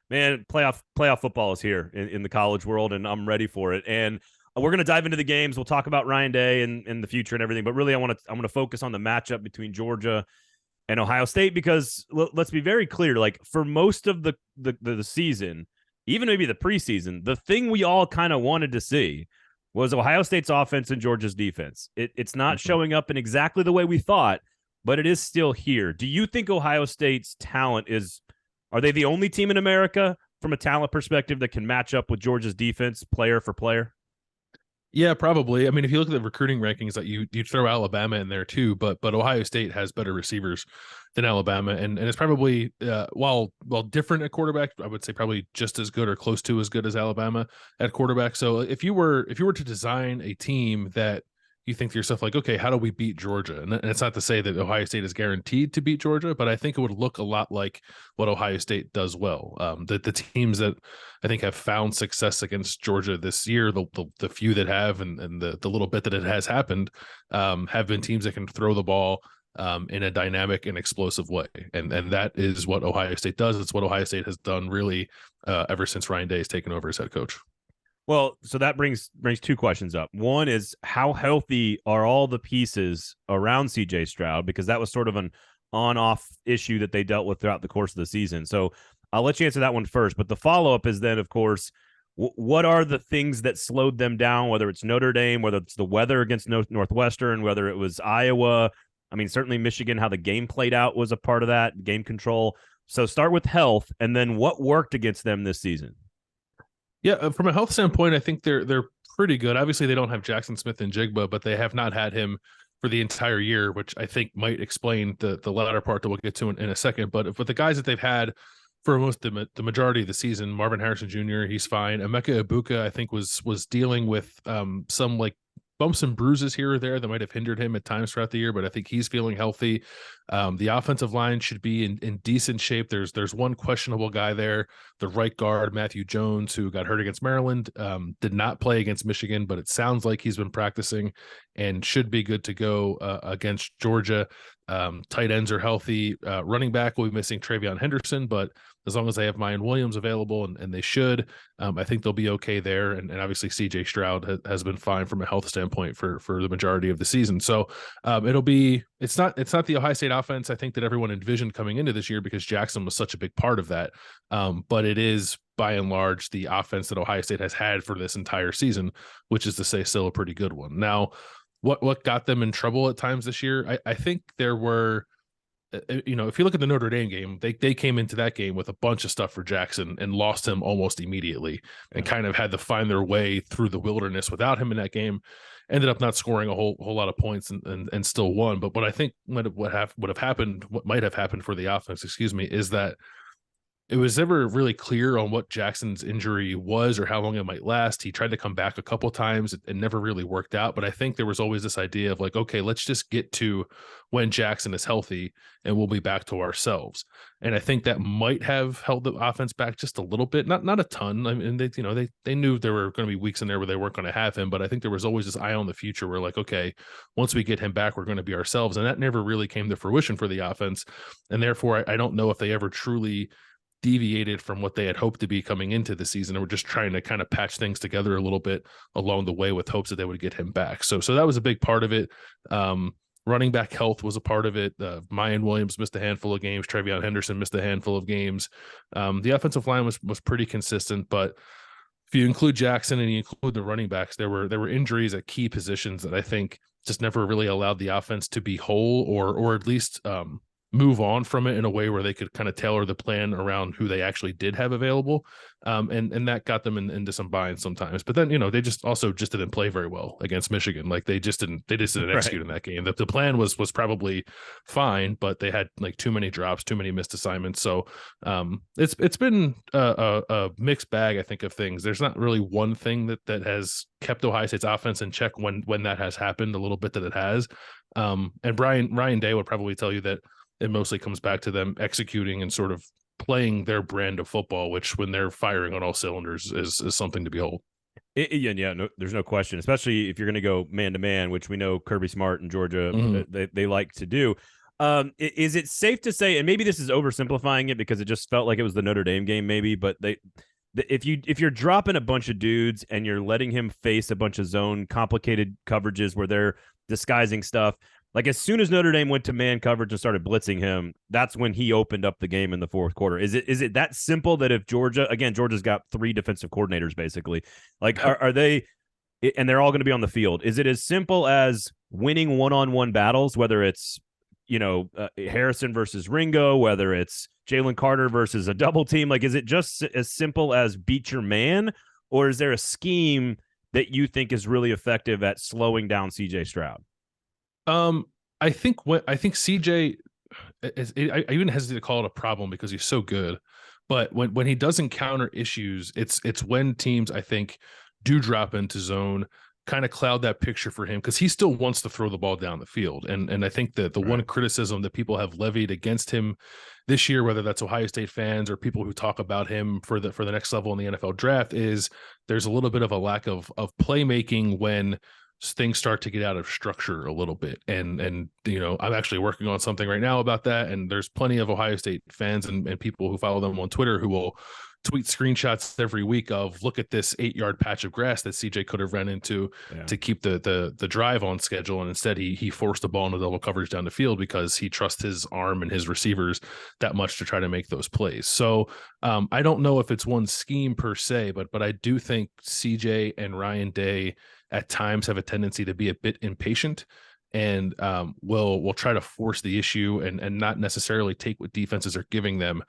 Man, playoff football is here in the college world, and I'm ready for it. And we're going to dive into the games. We'll talk about Ryan Day and the future and everything. But really, I'm going to focus on the matchup between Georgia and Ohio State because let's be very clear. Like for most of the season, even maybe the preseason, the thing we all kind of wanted to see was Ohio State's offense and Georgia's defense. It's not showing up in exactly the way we thought, but it is still here. Do you think Ohio State's talent is? Are they the only team in America from a talent perspective that can match up with Georgia's defense player for player? Yeah, probably. I mean, if you look at the recruiting rankings, that you throw Alabama in there too, but Ohio State has better receivers than Alabama, and it's probably while different at quarterback, I would say probably just as good or close to as good as Alabama at quarterback. So if you were to design a team that you think to yourself like, okay, how do we beat Georgia? And it's not to say that Ohio State is guaranteed to beat Georgia, but I think it would look a lot like what Ohio State does well. The teams that I think have found success against Georgia this year, the few that have, and the little bit that it has happened, have been teams that can throw the ball in a dynamic and explosive way. And that is what Ohio State does. It's what Ohio State has done really ever since Ryan Day has taken over as head coach. Well, so that brings two questions up. One is how healthy are all the pieces around CJ Stroud? Because that was sort of an on-off issue that they dealt with throughout the course of the season. So I'll let you answer that one first. But the follow-up is then, of course, what are the things that slowed them down, whether it's Notre Dame, whether it's the weather against Northwestern, whether it was Iowa. I mean, certainly Michigan, how the game played out was a part of that, game control. So start with health, and then what worked against them this season? Yeah, from a health standpoint, I think they're pretty good. Obviously, they don't have Jackson Smith-Njigba, but they have not had him for the entire year, which I think might explain the latter part that we'll get to in a second. But with the guys that they've had for most the majority of the season, Marvin Harrison Jr., he's fine. Emeka Egbuka, I think, was dealing with some like bumps and bruises here or there that might have hindered him at times throughout the year, but I think he's feeling healthy. The offensive line should be in decent shape. There's one questionable guy there, the right guard, Matthew Jones, who got hurt against Maryland, did not play against Michigan, but it sounds like he's been practicing and should be good to go against Georgia. Tight ends are healthy. Running back will be missing Travion Henderson, but as long as they have Mayan Williams available, and they should, I think they'll be okay there. And obviously CJ Stroud has been fine from a health standpoint for the majority of the season. So it's not the Ohio State offense I think that everyone envisioned coming into this year, because Jackson was such a big part of that. But it is by and large the offense that Ohio State has had for this entire season, which is to say still a pretty good one. Now, what got them in trouble at times this year? I think there were, if you look at the Notre Dame game, they came into that game with a bunch of stuff for Jackson and lost him almost immediately, and kind of had to find their way through the wilderness without him in that game. Ended up not scoring a whole lot of points and still won. But what I think what might have happened for the offense, is that it was never really clear on what Jackson's injury was or how long it might last. He tried to come back a couple times. It never really worked out. But I think there was always this idea of like, okay, let's just get to when Jackson is healthy and we'll be back to ourselves. And I think that might have held the offense back just a little bit, not a ton. I mean, they knew there were going to be weeks in there where they weren't going to have him, but I think there was always this eye on the future where like, okay, once we get him back, we're going to be ourselves. And that never really came to fruition for the offense. And therefore I don't know if they ever truly deviated from what they had hoped to be coming into the season, and were just trying to kind of patch things together a little bit along the way with hopes that they would get him back. So that was a big part of it. Running back health was a part of it. Mayan Williams missed a handful of games. Travion Henderson missed a handful of games. The offensive line was pretty consistent, but if you include Jackson and you include the running backs, there were injuries at key positions that I think just never really allowed the offense to be whole, or at least move on from it in a way where they could kind of tailor the plan around who they actually did have available. And that got them into some binds sometimes. But then, they just didn't play very well against Michigan. Like they just didn't execute in that game. The plan was probably fine, but they had like too many drops, too many missed assignments. So it's been a mixed bag, I think, of things. There's not really one thing that has kept Ohio State's offense in check when that has happened, a little bit that it has. And Ryan Day would probably tell you that it mostly comes back to them executing and sort of playing their brand of football, which when they're firing on all cylinders is something to behold. No, there's no question, especially if you're going to go man-to-man, which we know Kirby Smart and Georgia, they like to do. Is it safe to say, and maybe this is oversimplifying it because it just felt like it was the Notre Dame game maybe, but if you're dropping a bunch of dudes and you're letting him face a bunch of zone complicated coverages where they're disguising stuff, like as soon as Notre Dame went to man coverage and started blitzing him, that's when he opened up the game in the fourth quarter. Is it that simple that if Georgia's got 3 defensive coordinators basically, like are they, and they're all going to be on the field? Is it as simple as winning one-on-one battles, whether it's Harrison versus Ringo, whether it's Jalen Carter versus a double team? Like, is it just as simple as beat your man, or is there a scheme that you think is really effective at slowing down CJ Stroud? I think CJ I even hesitate to call it a problem because he's so good, but when he does encounter issues, it's when teams, I think, do drop into zone, kind of cloud that picture for him, because he still wants to throw the ball down the field. And I think that the one criticism that people have levied against him this year, whether that's Ohio State fans or people who talk about him for the next level in the NFL draft, is there's a little bit of a lack of playmaking when things start to get out of structure a little bit. And I'm actually working on something right now about that. And there's plenty of Ohio State fans and people who follow them on Twitter who will tweet screenshots every week of, look at this 8-yard patch of grass that CJ could have ran into to keep the drive on schedule. And instead he forced the ball into double coverage down the field because he trusts his arm and his receivers that much to try to make those plays. So I don't know if it's one scheme per se, but I do think CJ and Ryan Day at times have a tendency to be a bit impatient and will try to force the issue and not necessarily take what defenses are giving them,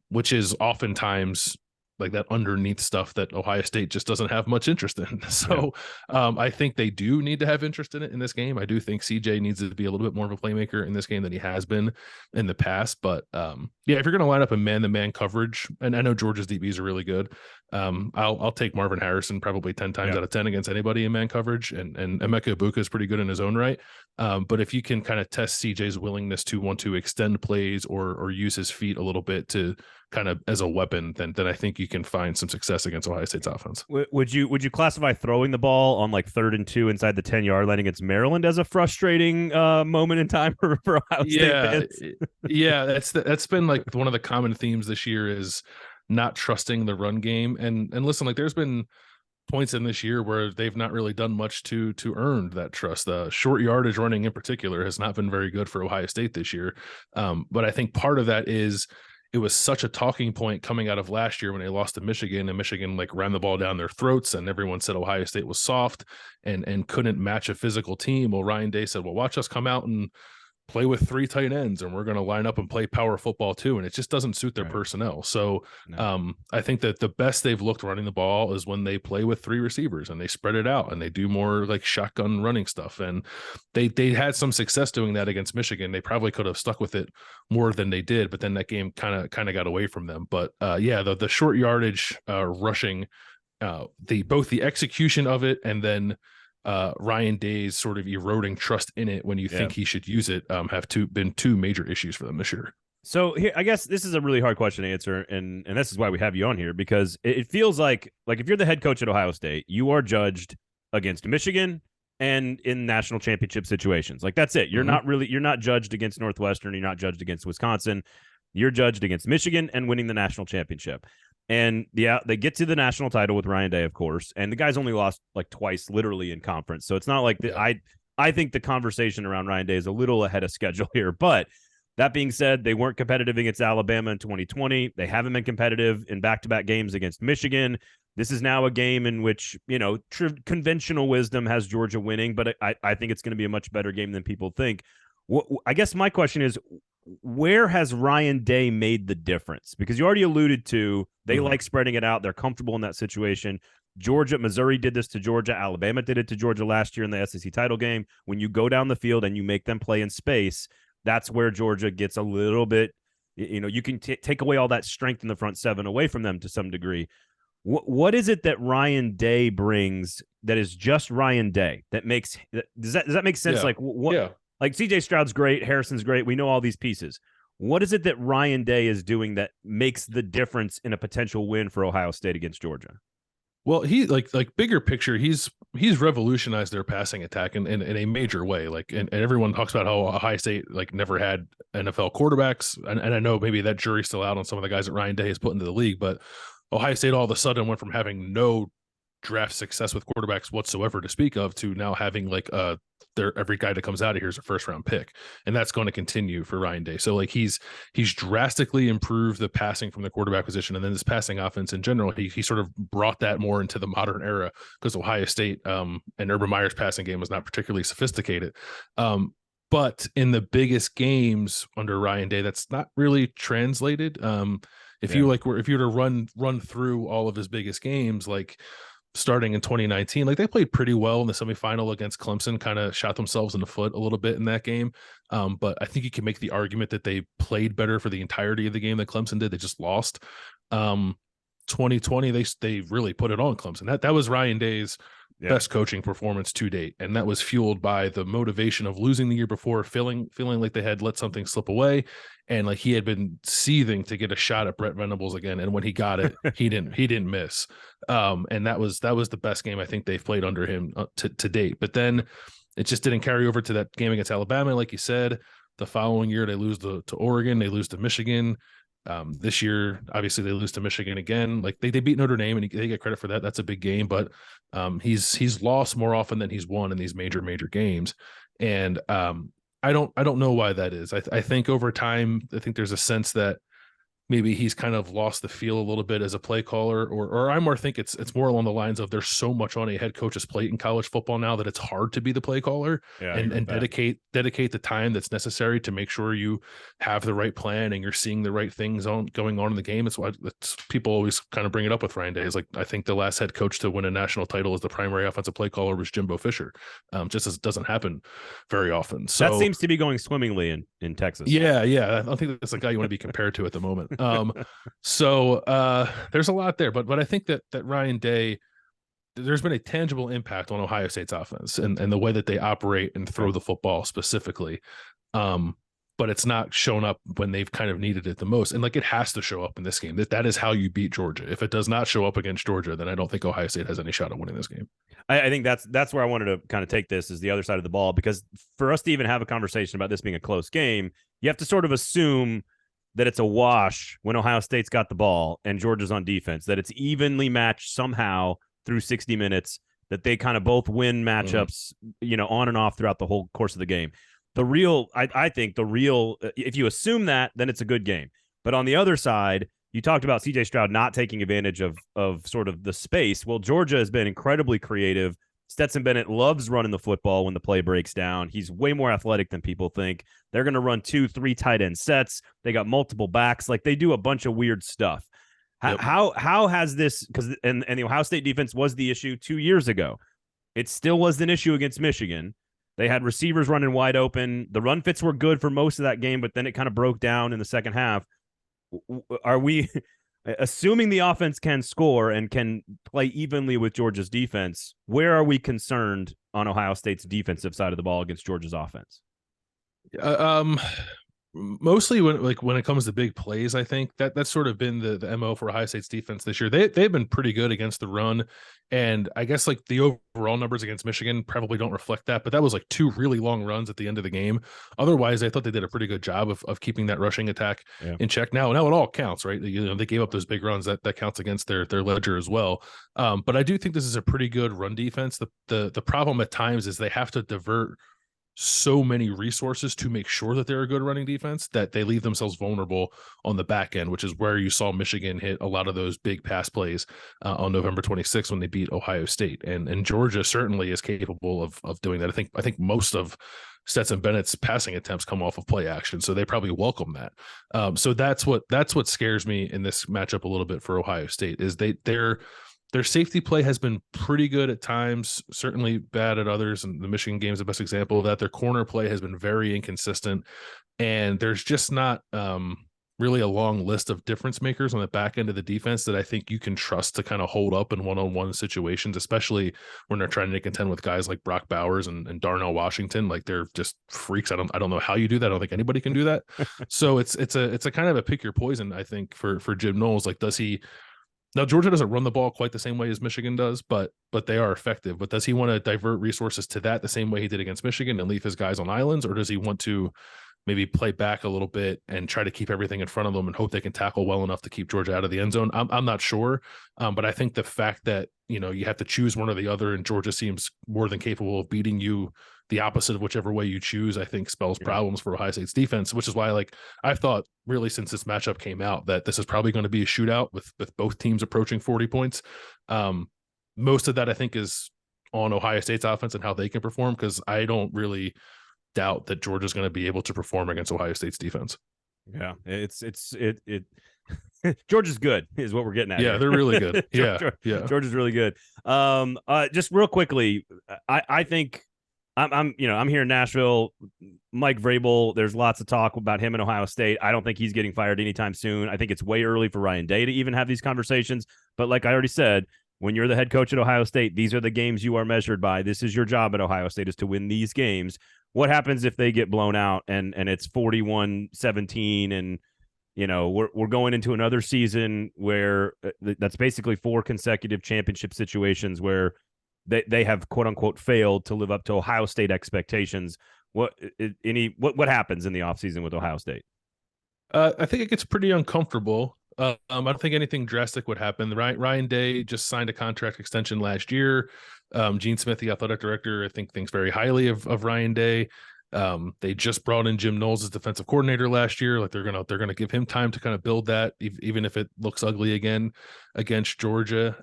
which is oftentimes like that underneath stuff that Ohio State just doesn't have much interest in. So I think they do need to have interest in it in this game. I do think CJ needs to be a little bit more of a playmaker in this game than he has been in the past. But if you're going to line up a man-to-man coverage, and I know Georgia's DBs are really good, I'll take Marvin Harrison probably 10 times out of 10 against anybody in man coverage. And Emeka Ibuka is pretty good in his own right. But if you can kind of test CJ's willingness to want to extend plays or use his feet a little bit to kind of as a weapon, then I think you can find some success against Ohio State's offense. Would you classify throwing the ball on like 3rd and 2 inside the 10-yard line against Maryland as a frustrating moment in time for Ohio State fans? Yeah, that's been like one of the common themes this year is not trusting the run game. And listen, like there's been points in this year where they've not really done much to earn that trust. Short yardage running in particular has not been very good for Ohio State this year. But I think part of that is it was such a talking point coming out of last year when they lost to Michigan, and Michigan like ran the ball down their throats and everyone said Ohio State was soft and couldn't match a physical team. Well, Ryan Day said, well, watch us come out and play with 3 tight ends and we're going to line up and play power football too. And it just doesn't suit their personnel. So I think that the best they've looked running the ball is when they play with 3 receivers and they spread it out and they do more like shotgun running stuff. And they had some success doing that against Michigan. They probably could have stuck with it more than they did, but then that game kind of got away from them. But the short yardage rushing, both the execution of it and then Ryan Day's sort of eroding trust in it when you think he should use it have been 2 major issues for them this year. So here, I guess this is a really hard question to answer, and this is why we have you on here, because it feels like if you're the head coach at Ohio State, you are judged against Michigan and in national championship situations. Like that's it. You're not judged against Northwestern. You're not judged against Wisconsin. You're judged against Michigan and winning the national championship. And they get to the national title with Ryan Day, of course, and the guy's only lost like twice, literally in conference. So it's not like I think the conversation around Ryan Day is a little ahead of schedule here. But that being said, they weren't competitive against Alabama in 2020. They haven't been competitive in back-to-back games against Michigan. This is now a game in which, conventional wisdom has Georgia winning, but I think it's going to be a much better game than people think. I guess my question is, where has Ryan Day made the difference? Because you already alluded to they like spreading it out. They're comfortable in that situation. Missouri did this to Georgia. Alabama did it to Georgia last year in the SEC title game. When you go down the field and you make them play in space, that's where Georgia gets a little bit, you can take away all that strength in the front 7 away from them to some degree. What is it that Ryan Day brings that is just Ryan Day that makes does that make sense? Yeah. Like what? Yeah. Like CJ Stroud's great, Harrison's great. We know all these pieces. What is it that Ryan Day is doing that makes the difference in a potential win for Ohio State against Georgia? Well, he like bigger picture, he's revolutionized their passing attack in a major way. Like, and everyone talks about how Ohio State like never had NFL quarterbacks, and I know maybe that jury's still out on some of the guys that Ryan Day has put into the league, but Ohio State all of a sudden went from having no draft success with quarterbacks whatsoever to speak of to now having like every guy that comes out of here is a 1st-round pick, and that's going to continue for Ryan Day. So like he's drastically improved the passing from the quarterback position, and then this passing offense in general, he sort of brought that more into the modern era because Ohio State and Urban Meyer's passing game was not particularly sophisticated. But in the biggest games under Ryan Day, that's not really translated. If you were to run through all of his biggest games, like starting in 2019, like they played pretty well in the semifinal against Clemson, kind of shot themselves in the foot a little bit in that game. But I think you can make the argument that they played better for the entirety of the game that Clemson did. They just lost. 2020, they really put it on Clemson. That was Ryan Day's best coaching performance to date, and that was fueled by the motivation of losing the year before, feeling like they had let something slip away, and like he had been seething to get a shot at Brett Venables again, and when he got it, he didn't miss. And that was the best game I think they've played under him to date. But then it just didn't carry over to that game against Alabama, like you said. The following year, they lose to Oregon, they lose to Michigan. This year, obviously, they lose to Michigan again. Like they beat Notre Dame, and they get credit for that. That's a big game, but he's lost more often than he's won in these major games. And I don't know why that is. I think over time, I think there's a sense that maybe he's kind of lost the feel a little bit as a play caller, or I more think it's more along the lines of there's so much on a head coach's plate in college football now that it's hard to be the play caller and dedicate the time that's necessary to make sure you have the right plan and you're seeing the right things going on in the game. It's why people always kind of bring it up with Ryan Day. Is like, I think the last head coach to win a national title as the primary offensive play caller was Jimbo Fisher. Just as it doesn't happen very often. So that seems to be going swimmingly in Texas. Yeah. I don't think that's the guy you want to be compared to at the moment. So there's a lot there, but I think that Ryan Day, there's been a tangible impact on Ohio State's offense and the way that they operate and throw the football specifically. But it's not shown up when they've kind of needed it the most. And like, it has to show up in this game. That is how you beat Georgia. If it does not show up against Georgia, then I don't think Ohio State has any shot at winning this game. I think that's where I wanted to kind of take this, is the other side of the ball, because for us to even have a conversation about this being a close game, you have to sort of assume that it's a wash when Ohio State's got the ball and Georgia's on defense, that it's evenly matched somehow through 60 minutes, that they kind of both win matchups, on and off throughout the whole course of the game. I think the real, if you assume that, then it's a good game. But on the other side, you talked about CJ Stroud not taking advantage of sort of the space. Well, Georgia has been incredibly creative. Stetson Bennett loves running the football when the play breaks down. He's way more athletic than people think. They're going to run 2-3 tight end sets. They got multiple backs. Like, they do a bunch of weird stuff. Yep. How has this, because and the Ohio State defense was the issue 2 years ago. It still was an issue against Michigan. They had receivers running wide open. The run fits were good for most of that game, but then it kind of broke down in the second half. Are we, assuming the offense can score and can play evenly with Georgia's defense, where are we concerned on Ohio State's defensive side of the ball against Georgia's offense? Mostly when it comes to big plays, I think that's sort of been the MO for Ohio State's defense this year. They've been pretty good against the run, and I guess like the overall numbers against Michigan probably don't reflect that, but that was like 2 really long runs at the end of the game. Otherwise, I thought they did a pretty good job of keeping that rushing attack in check. Now it all counts, right? They gave up those big runs, that counts against their ledger as well. But I do think this is a pretty good run defense. The problem at times is they have to divert so many resources to make sure that they're a good running defense that they leave themselves vulnerable on the back end, which is where you saw Michigan hit a lot of those big pass plays on November 26th when they beat Ohio State. And Georgia certainly is capable of doing that. I think most of Stetson Bennett's passing attempts come off of play action, so they probably welcome that. So that's what scares me in this matchup a little bit for Ohio State, is their safety play has been pretty good at times, certainly bad at others, and the Michigan game is the best example of that. Their corner play has been very inconsistent, and there's just not really a long list of difference makers on the back end of the defense that I think you can trust to kind of hold up in one-on-one situations, especially when they're trying to contend with guys like Brock Bowers and Darnell Washington. Like, they're just freaks. I don't know how you do that. I don't think anybody can do that. So it's a kind of a pick your poison, I think, for Jim Knowles. Like, does he? Now, Georgia doesn't run the ball quite the same way as Michigan does, but they are effective. But does he want to divert resources to that the same way he did against Michigan and leave his guys on islands, or does he want to maybe play back a little bit and try to keep everything in front of them and hope they can tackle well enough to keep Georgia out of the end zone? I'm not sure, but I think the fact that you have to choose one or the other, and Georgia seems more than capable of beating you the opposite of whichever way you choose, I think spells problems for Ohio State's defense, which is why, I've thought really since this matchup came out that this is probably going to be a shootout with both teams approaching 40 points. Most of that, I think, is on Ohio State's offense and how they can perform, because I don't really doubt that Georgia's going to be able to perform against Ohio State's defense. Yeah, Georgia's good is what we're getting at. Yeah, here. They're really good. Yeah. Georgia's really good. Just real quickly, I think I'm here in Nashville. Mike Vrabel, there's lots of talk about him in Ohio State. I don't think he's getting fired anytime soon. I think it's way early for Ryan Day to even have these conversations. But like I already said, when you're the head coach at Ohio State, these are the games you are measured by. This is your job at Ohio State, is to win these games. What happens if they get blown out and it's 41-17 and we're going into another season where that's basically 4 consecutive championship situations where they have quote unquote failed to live up to Ohio State expectations? What happens in the offseason with Ohio State? I think it gets pretty uncomfortable. I don't think anything drastic would happen. Ryan Day just signed a contract extension last year. Gene Smith, the athletic director, I think thinks very highly of Ryan Day. They just brought in Jim Knowles as defensive coordinator last year. Like, they're gonna give him time to kind of build that, even if it looks ugly again against Georgia.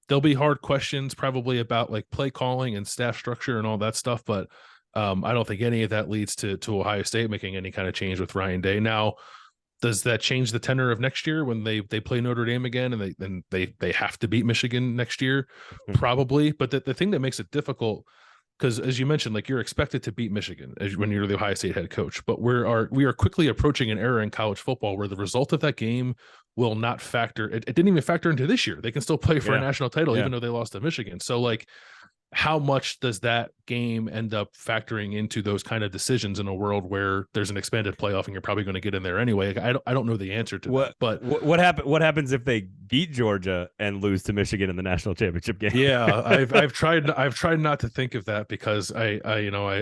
There'll be hard questions probably about like play calling and staff structure and all that stuff, but I don't think any of that leads to Ohio State making any kind of change with Ryan Day. Now, does that change the tenor of next year when they play Notre Dame again and they have to beat Michigan next year? Probably. But the thing that makes it difficult because as you mentioned, like you're expected to beat Michigan when you're the Ohio State head coach, but we are quickly approaching an era in college football where the result of that game will not factor. It didn't even factor into this year. They can still play for a national title, even though they lost to Michigan. So like, how much does that game end up factoring into those kind of decisions in a world where there's an expanded playoff and you're probably going to get in there anyway? Like, I don't know the answer to that. But what happens if they beat Georgia and lose to Michigan in the national championship game? Yeah, I've tried not to think of that because I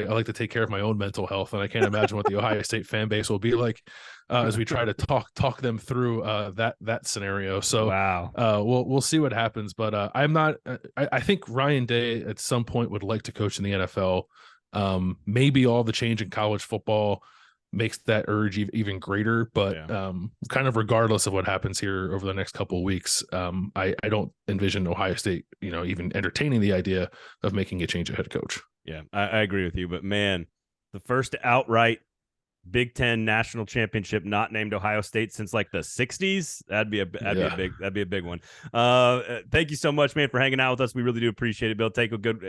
like to take care of my own mental health, and I can't imagine what the Ohio State fan base will be like as we try to talk them through that scenario. So wow, we'll see what happens. But I'm not. I think Ryan Day at some point would like to coach in the NFL. Maybe all the change in college football makes that urge even greater, but kind of regardless of what happens here over the next couple of weeks, I don't envision Ohio State, even entertaining the idea of making a change of head coach. Yeah, I agree with you, but man, the first outright Big Ten national championship not named Ohio State since like the 60s. That'd be a big one. Thank you so much, man, for hanging out with us. We really do appreciate it, Bill.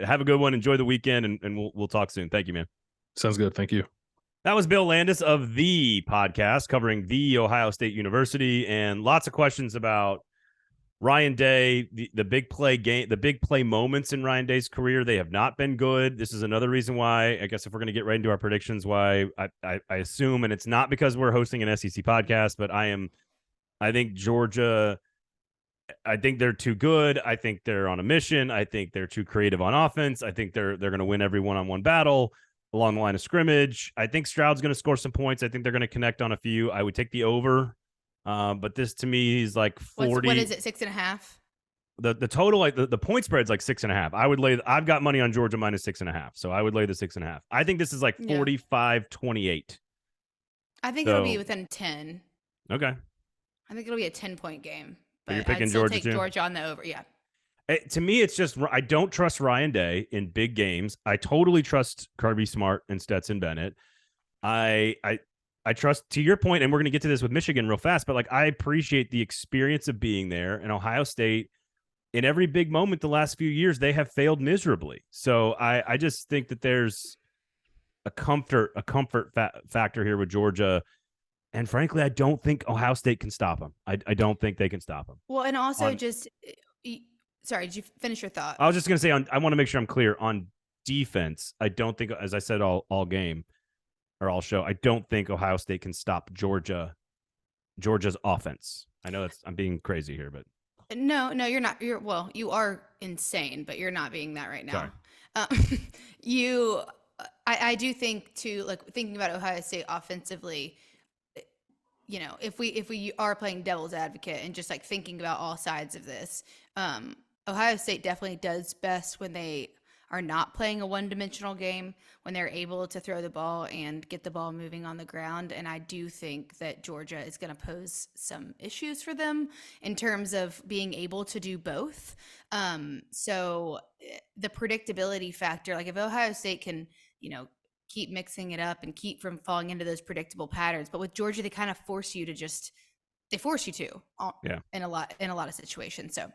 Have a good one. Enjoy the weekend, and we'll talk soon. Thank you, man. Sounds good. Thank you. That was Bill Landis of the podcast covering the Ohio State University, and lots of questions about Ryan Day, the big play game, the big play moments in Ryan Day's career. They have not been good. This is another reason why, I guess if we're going to get right into our predictions, why I assume, and it's not because we're hosting an SEC podcast, but I think Georgia, I think they're too good. I think they're on a mission. I think they're too creative on offense. I think they're going to win every one-on-one battle along the line of scrimmage. I think Stroud's going to score some points. I think they're going to connect on a few. I would take the over. But this to me is like 40. What is it? 6.5? The total, like the point spread's like 6.5. I've got money on Georgia minus 6.5. So I would lay the 6.5. I think this is like 45-28. I think it'll be within 10. Okay. I think it'll be a 10-point game. But you're picking Georgia too? Georgia on the over. Yeah. To me, it's just, I don't trust Ryan Day in big games. I totally trust Kirby Smart and Stetson Bennett. I trust, to your point, and we're going to get to this with Michigan real fast, but like I appreciate the experience of being there. And Ohio State, in every big moment the last few years, they have failed miserably. So I just think that there's a comfort factor here with Georgia. And frankly, I don't think Ohio State can stop them. I don't think they can stop them. Well, and also sorry, did you finish your thought? I was just going to say, I want to make sure I'm clear on defense. I don't think, as I said all game, or all show, I don't think Ohio State can stop Georgia's offense. I know I'm being crazy here, but no, you're not. You are insane, but you're not being that right now. I do think too, like thinking about Ohio State offensively, if we are playing devil's advocate and just like thinking about all sides of this, Ohio State definitely does best when they are not playing a one-dimensional game, when they're able to throw the ball and get the ball moving on the ground. And I do think that Georgia is going to pose some issues for them in terms of being able to do both. So the predictability factor, like if Ohio State can, keep mixing it up and keep from falling into those predictable patterns, but with Georgia, they kind of force you to in a lot of situations. So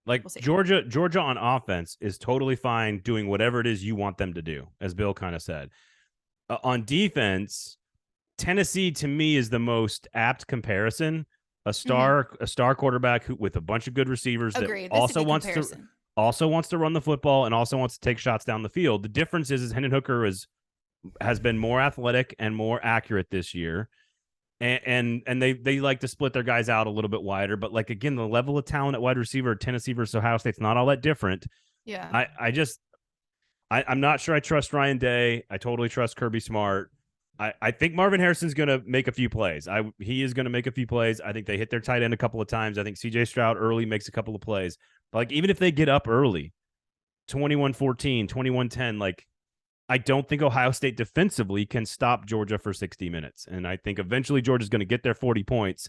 like Georgia on offense is totally fine doing whatever it is you want them to do, as Bill kind of said. On defense, Tennessee to me is the most apt comparison. A star quarterback with a bunch of good receivers that also wants to run the football and also wants to take shots down the field. The difference is Hendon Hooker has been more athletic and more accurate this year. And they like to split their guys out a little bit wider, but like again, the level of talent at wide receiver at Tennessee versus Ohio State's not all that different. Yeah. I'm not sure I trust Ryan Day. I totally trust Kirby Smart. I think Marvin Harrison's gonna make a few plays. He is gonna make a few plays. I think they hit their tight end a couple of times. I think CJ Stroud early makes a couple of plays. But like even if they get up early, 21-14, 21-10, like I don't think Ohio State defensively can stop Georgia for 60 minutes. And I think eventually Georgia's going to get their 40 points,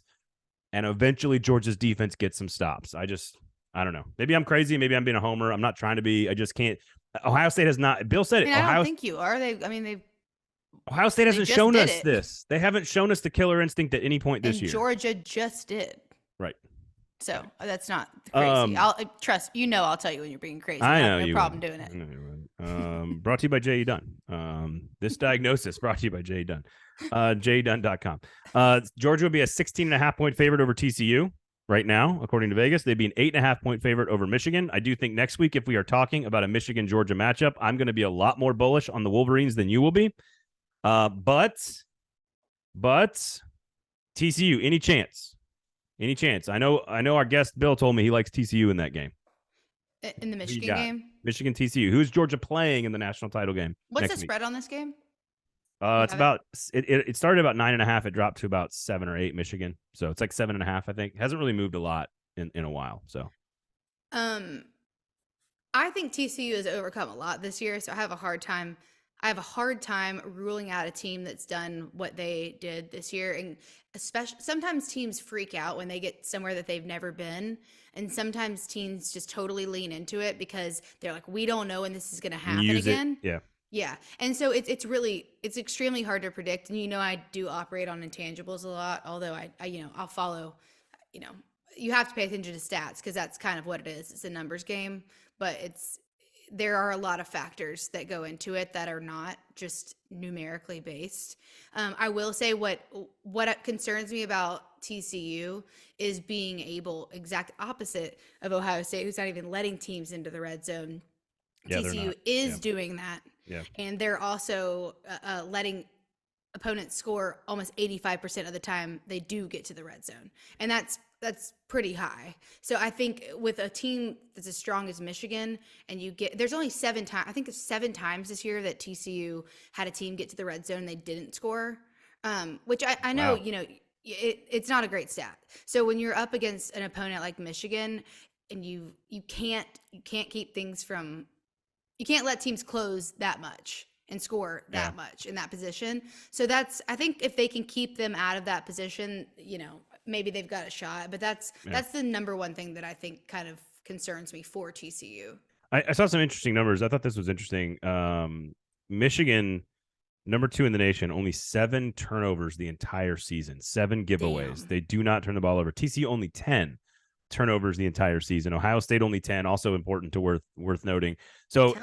and eventually Georgia's defense gets some stops. I don't know. Maybe I'm crazy. Maybe I'm being a homer. I'm not trying to be. I just can't. Ohio State has not. Bill said it. I don't think you are. Ohio State hasn't shown us this. They haven't shown us the killer instinct at any point this year. Georgia just did. Right. So that's not crazy. I'll trust. I'll tell you when you're being crazy. I know have no you problem doing it. Brought to you by J.E. Dunn. This diagnosis brought to you by J.E. Dunn. JDunn.com. Georgia would be a 16.5-point favorite over TCU right now, according to Vegas. They'd be an 8.5-point favorite over Michigan. I do think next week, if we are talking about a Michigan-Georgia matchup, I'm going to be a lot more bullish on the Wolverines than you will be. But TCU, any chance? Any chance? I know our guest Bill told me he likes TCU in that game. In the Michigan game? Michigan TCU. Who's Georgia playing in the national title game? What's the spread on this game? It's about it started about 9.5. It dropped to about 7 or 8 Michigan. So it's like 7.5, I think. It hasn't really moved a lot in a while. So I think TCU has overcome a lot this year, so I have a hard time ruling out a team that's done what they did this year. And especially sometimes teams freak out when they get somewhere that they've never been. And sometimes teams just totally lean into it because they're like, we don't know when this is going to happen again. Yeah. Yeah. And so it's extremely hard to predict. And, I do operate on intangibles a lot, although I'll follow, you have to pay attention to stats because that's kind of what it is. It's a numbers game, but there are a lot of factors that go into it that are not just numerically based. I will say what concerns me about TCU is being exact opposite of Ohio State, who's not even letting teams into the red zone. Yeah, TCU is doing that. Yeah. And they're also letting opponents score almost 85% of the time they do get to the red zone. And that's pretty high. So I think with a team that's as strong as Michigan, and there's only 7 times, I think it's 7 times this year that TCU had a team get to the red zone, they didn't score, which I know, Wow. It's not a great stat. So when you're up against an opponent like Michigan, and you can't keep things from, you can't let teams close that much and score that much in that position. So I think if they can keep them out of that position, maybe they've got a shot, but that's the number one thing that I think kind of concerns me for TCU. I saw some interesting numbers. I thought this was interesting. Michigan, number 2 in the nation, only 7 turnovers the entire season, 7 giveaways. Damn. They do not turn the ball over. TCU only 10 turnovers the entire season. Ohio State only 10, also important to worth noting. So,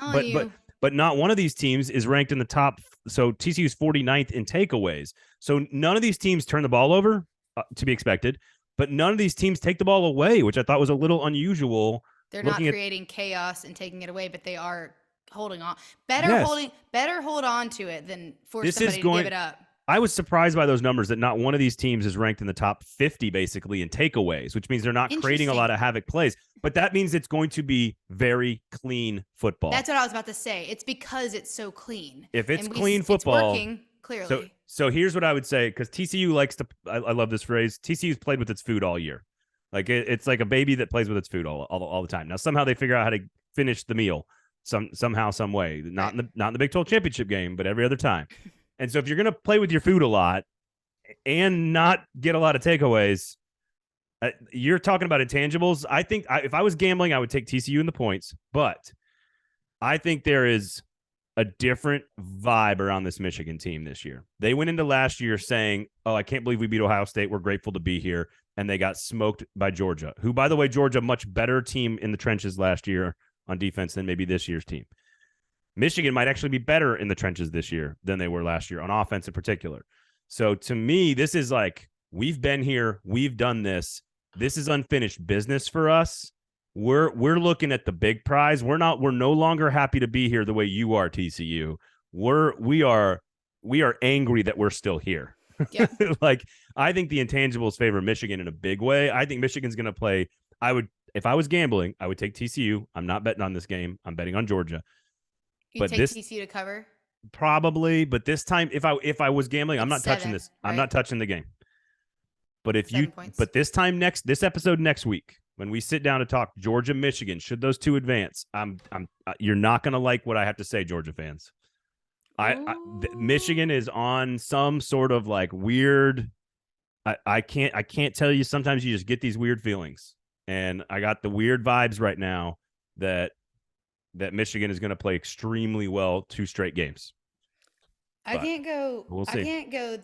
but not one of these teams is ranked in the top. So TCU's 49th in takeaways. So none of these teams turn the ball over, to be expected, but none of these teams take the ball away, which I thought was a little unusual. They're not creating chaos and taking it away, but they are holding on. Better hold on to it than force somebody to give it up. I was surprised by those numbers that not one of these teams is ranked in the top 50 basically in takeaways, which means they're not creating a lot of havoc plays. But that means it's going to be very clean football. That's what I was about to say. It's because it's so clean. If it's clean football, it's working, clearly. So here's what I would say, because TCU likes to, I love this phrase, TCU's played with its food all year. Like it's like a baby that plays with its food all the time. Now, somehow they figure out how to finish the meal somehow, some way. Not in the Big 12 championship game, but every other time. And so if you're going to play with your food a lot and not get a lot of takeaways, you're talking about intangibles. I think if I was gambling, I would take TCU in the points. But I think there is a different vibe around this Michigan team this year. They went into last year saying, oh, I can't believe we beat Ohio State. We're grateful to be here. And they got smoked by Georgia, who, by the way, Georgia, much better team in the trenches last year on defense than maybe this year's team. Michigan might actually be better in the trenches this year than they were last year on offense in particular. So to me, this is like, we've been here, we've done this. This is unfinished business for us. We're looking at the big prize. We're no longer happy to be here the way you are, TCU. We are angry that we're still here. Yeah. Like, I think the intangibles favor Michigan in a big way. I think Michigan's going to play. If I was gambling, I would take TCU. I'm not betting on this game. I'm betting on Georgia. You take TCU to cover? Probably, but this time, if I was gambling, I'm not touching this. Right? I'm not touching the game. But this episode next week, when we sit down to talk Georgia, Michigan, should those two advance, you're not going to like what I have to say, Georgia fans. Michigan is on some sort of like weird. I can't tell you. Sometimes you just get these weird feelings, and I got the weird vibes right now that Michigan is going to play extremely well 2 straight games. I can't go. We'll see. I can't go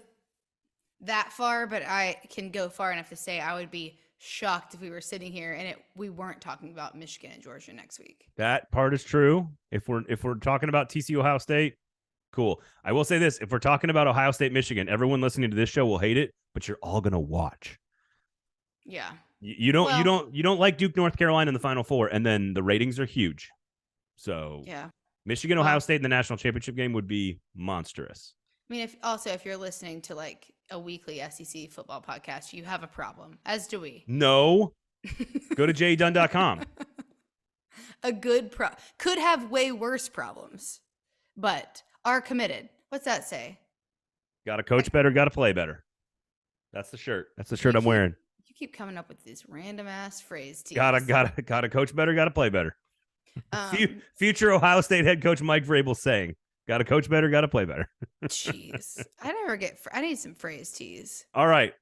that far, but I can go far enough to say I would be shocked if we were sitting here and we weren't talking about Michigan and Georgia next week. That part is true. If we're talking about TCU Ohio State, cool. I will say this: if we're talking about Ohio State Michigan, everyone listening to this show will hate it, but you're all gonna watch. Yeah. You don't like Duke, North Carolina in the Final Four, and then the ratings are huge. So yeah, Michigan, Ohio State in the national championship game would be monstrous. I mean, if you're listening to like a weekly SEC football podcast, you have a problem, as do we. No. Go to jedunn.com. A good could have way worse problems, but are committed. What's that say? Got to coach better, got to play better. That's the shirt. That's the shirt I'm wearing. You keep coming up with these random ass phrases. Gotta coach better, gotta play better. Future Ohio State head coach Mike Vrabel saying, gotta coach better, gotta play better. Jeez. I need some phrase tees. All right.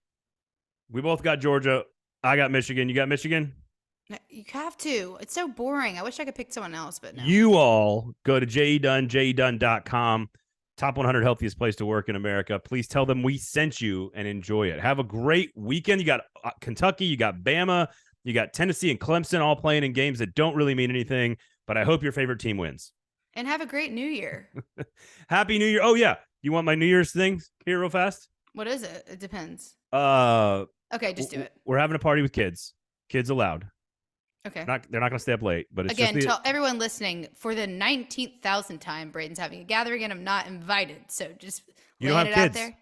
We both got Georgia. I got Michigan. You got Michigan? You have to. It's so boring. I wish I could pick someone else, but no. You all go to jedunn.com. Top 100 healthiest place to work in America. Please tell them we sent you and enjoy it. Have a great weekend. You got Kentucky, you got Bama, you got Tennessee and Clemson all playing in games that don't really mean anything, but I hope your favorite team wins. And have a great New Year. Happy New Year. Oh, yeah. You want my New Year's thing here real fast? What is it? It depends. Okay, just do it. We're having a party with kids. Kids allowed. Okay. They're not going to stay up late, but it's again, tell everyone listening for the 19,000th time, Braden's having a gathering and I'm not invited. So just you don't have kids out there.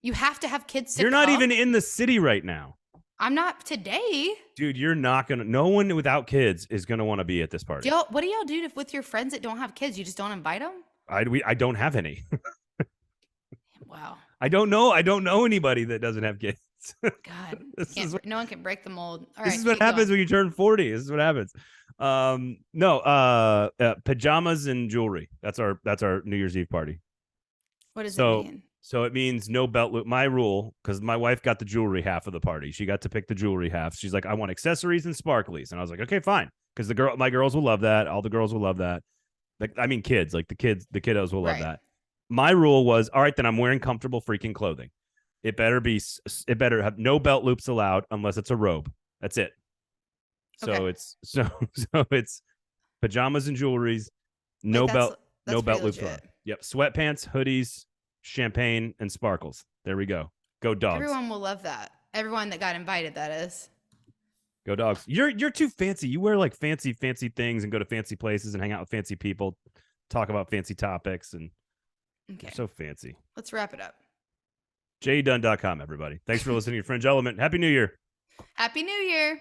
You have to have kids. You're not even in the city right now. I'm not today. Dude, you're not going to. No one without kids is going to want to be at this party. What do y'all do with your friends that don't have kids? You just don't invite them? I don't have any. Wow. I don't know anybody that doesn't have kids. God, no one can break the mold. All this is what happens when you turn 40. This is what happens. Pajamas and jewelry. That's our New Year's Eve party. What does it mean? So it means no belt loop. My rule, because my wife got the jewelry half of the party. She got to pick the jewelry half. She's like, I want accessories and sparklies. And I was like, okay, fine. Because my girls will love that. All the girls will love that. Kids, like the kiddos will love that. My rule was, all right, then I'm wearing comfortable freaking clothing. It better have no belt loops allowed unless it's a robe. That's it. So okay. it's pajamas and jewelries, no belt loops allowed. Yep, sweatpants, hoodies, champagne, and sparkles. There we go. Go Dogs. Everyone will love that. Everyone that got invited, that is. Go Dogs. You're too fancy. You wear like fancy things and go to fancy places and hang out with fancy people, talk about fancy topics, and you're so fancy. Let's wrap it up. jedunn.com, everybody. Thanks for listening to Fringe Element. Happy New Year. Happy New Year.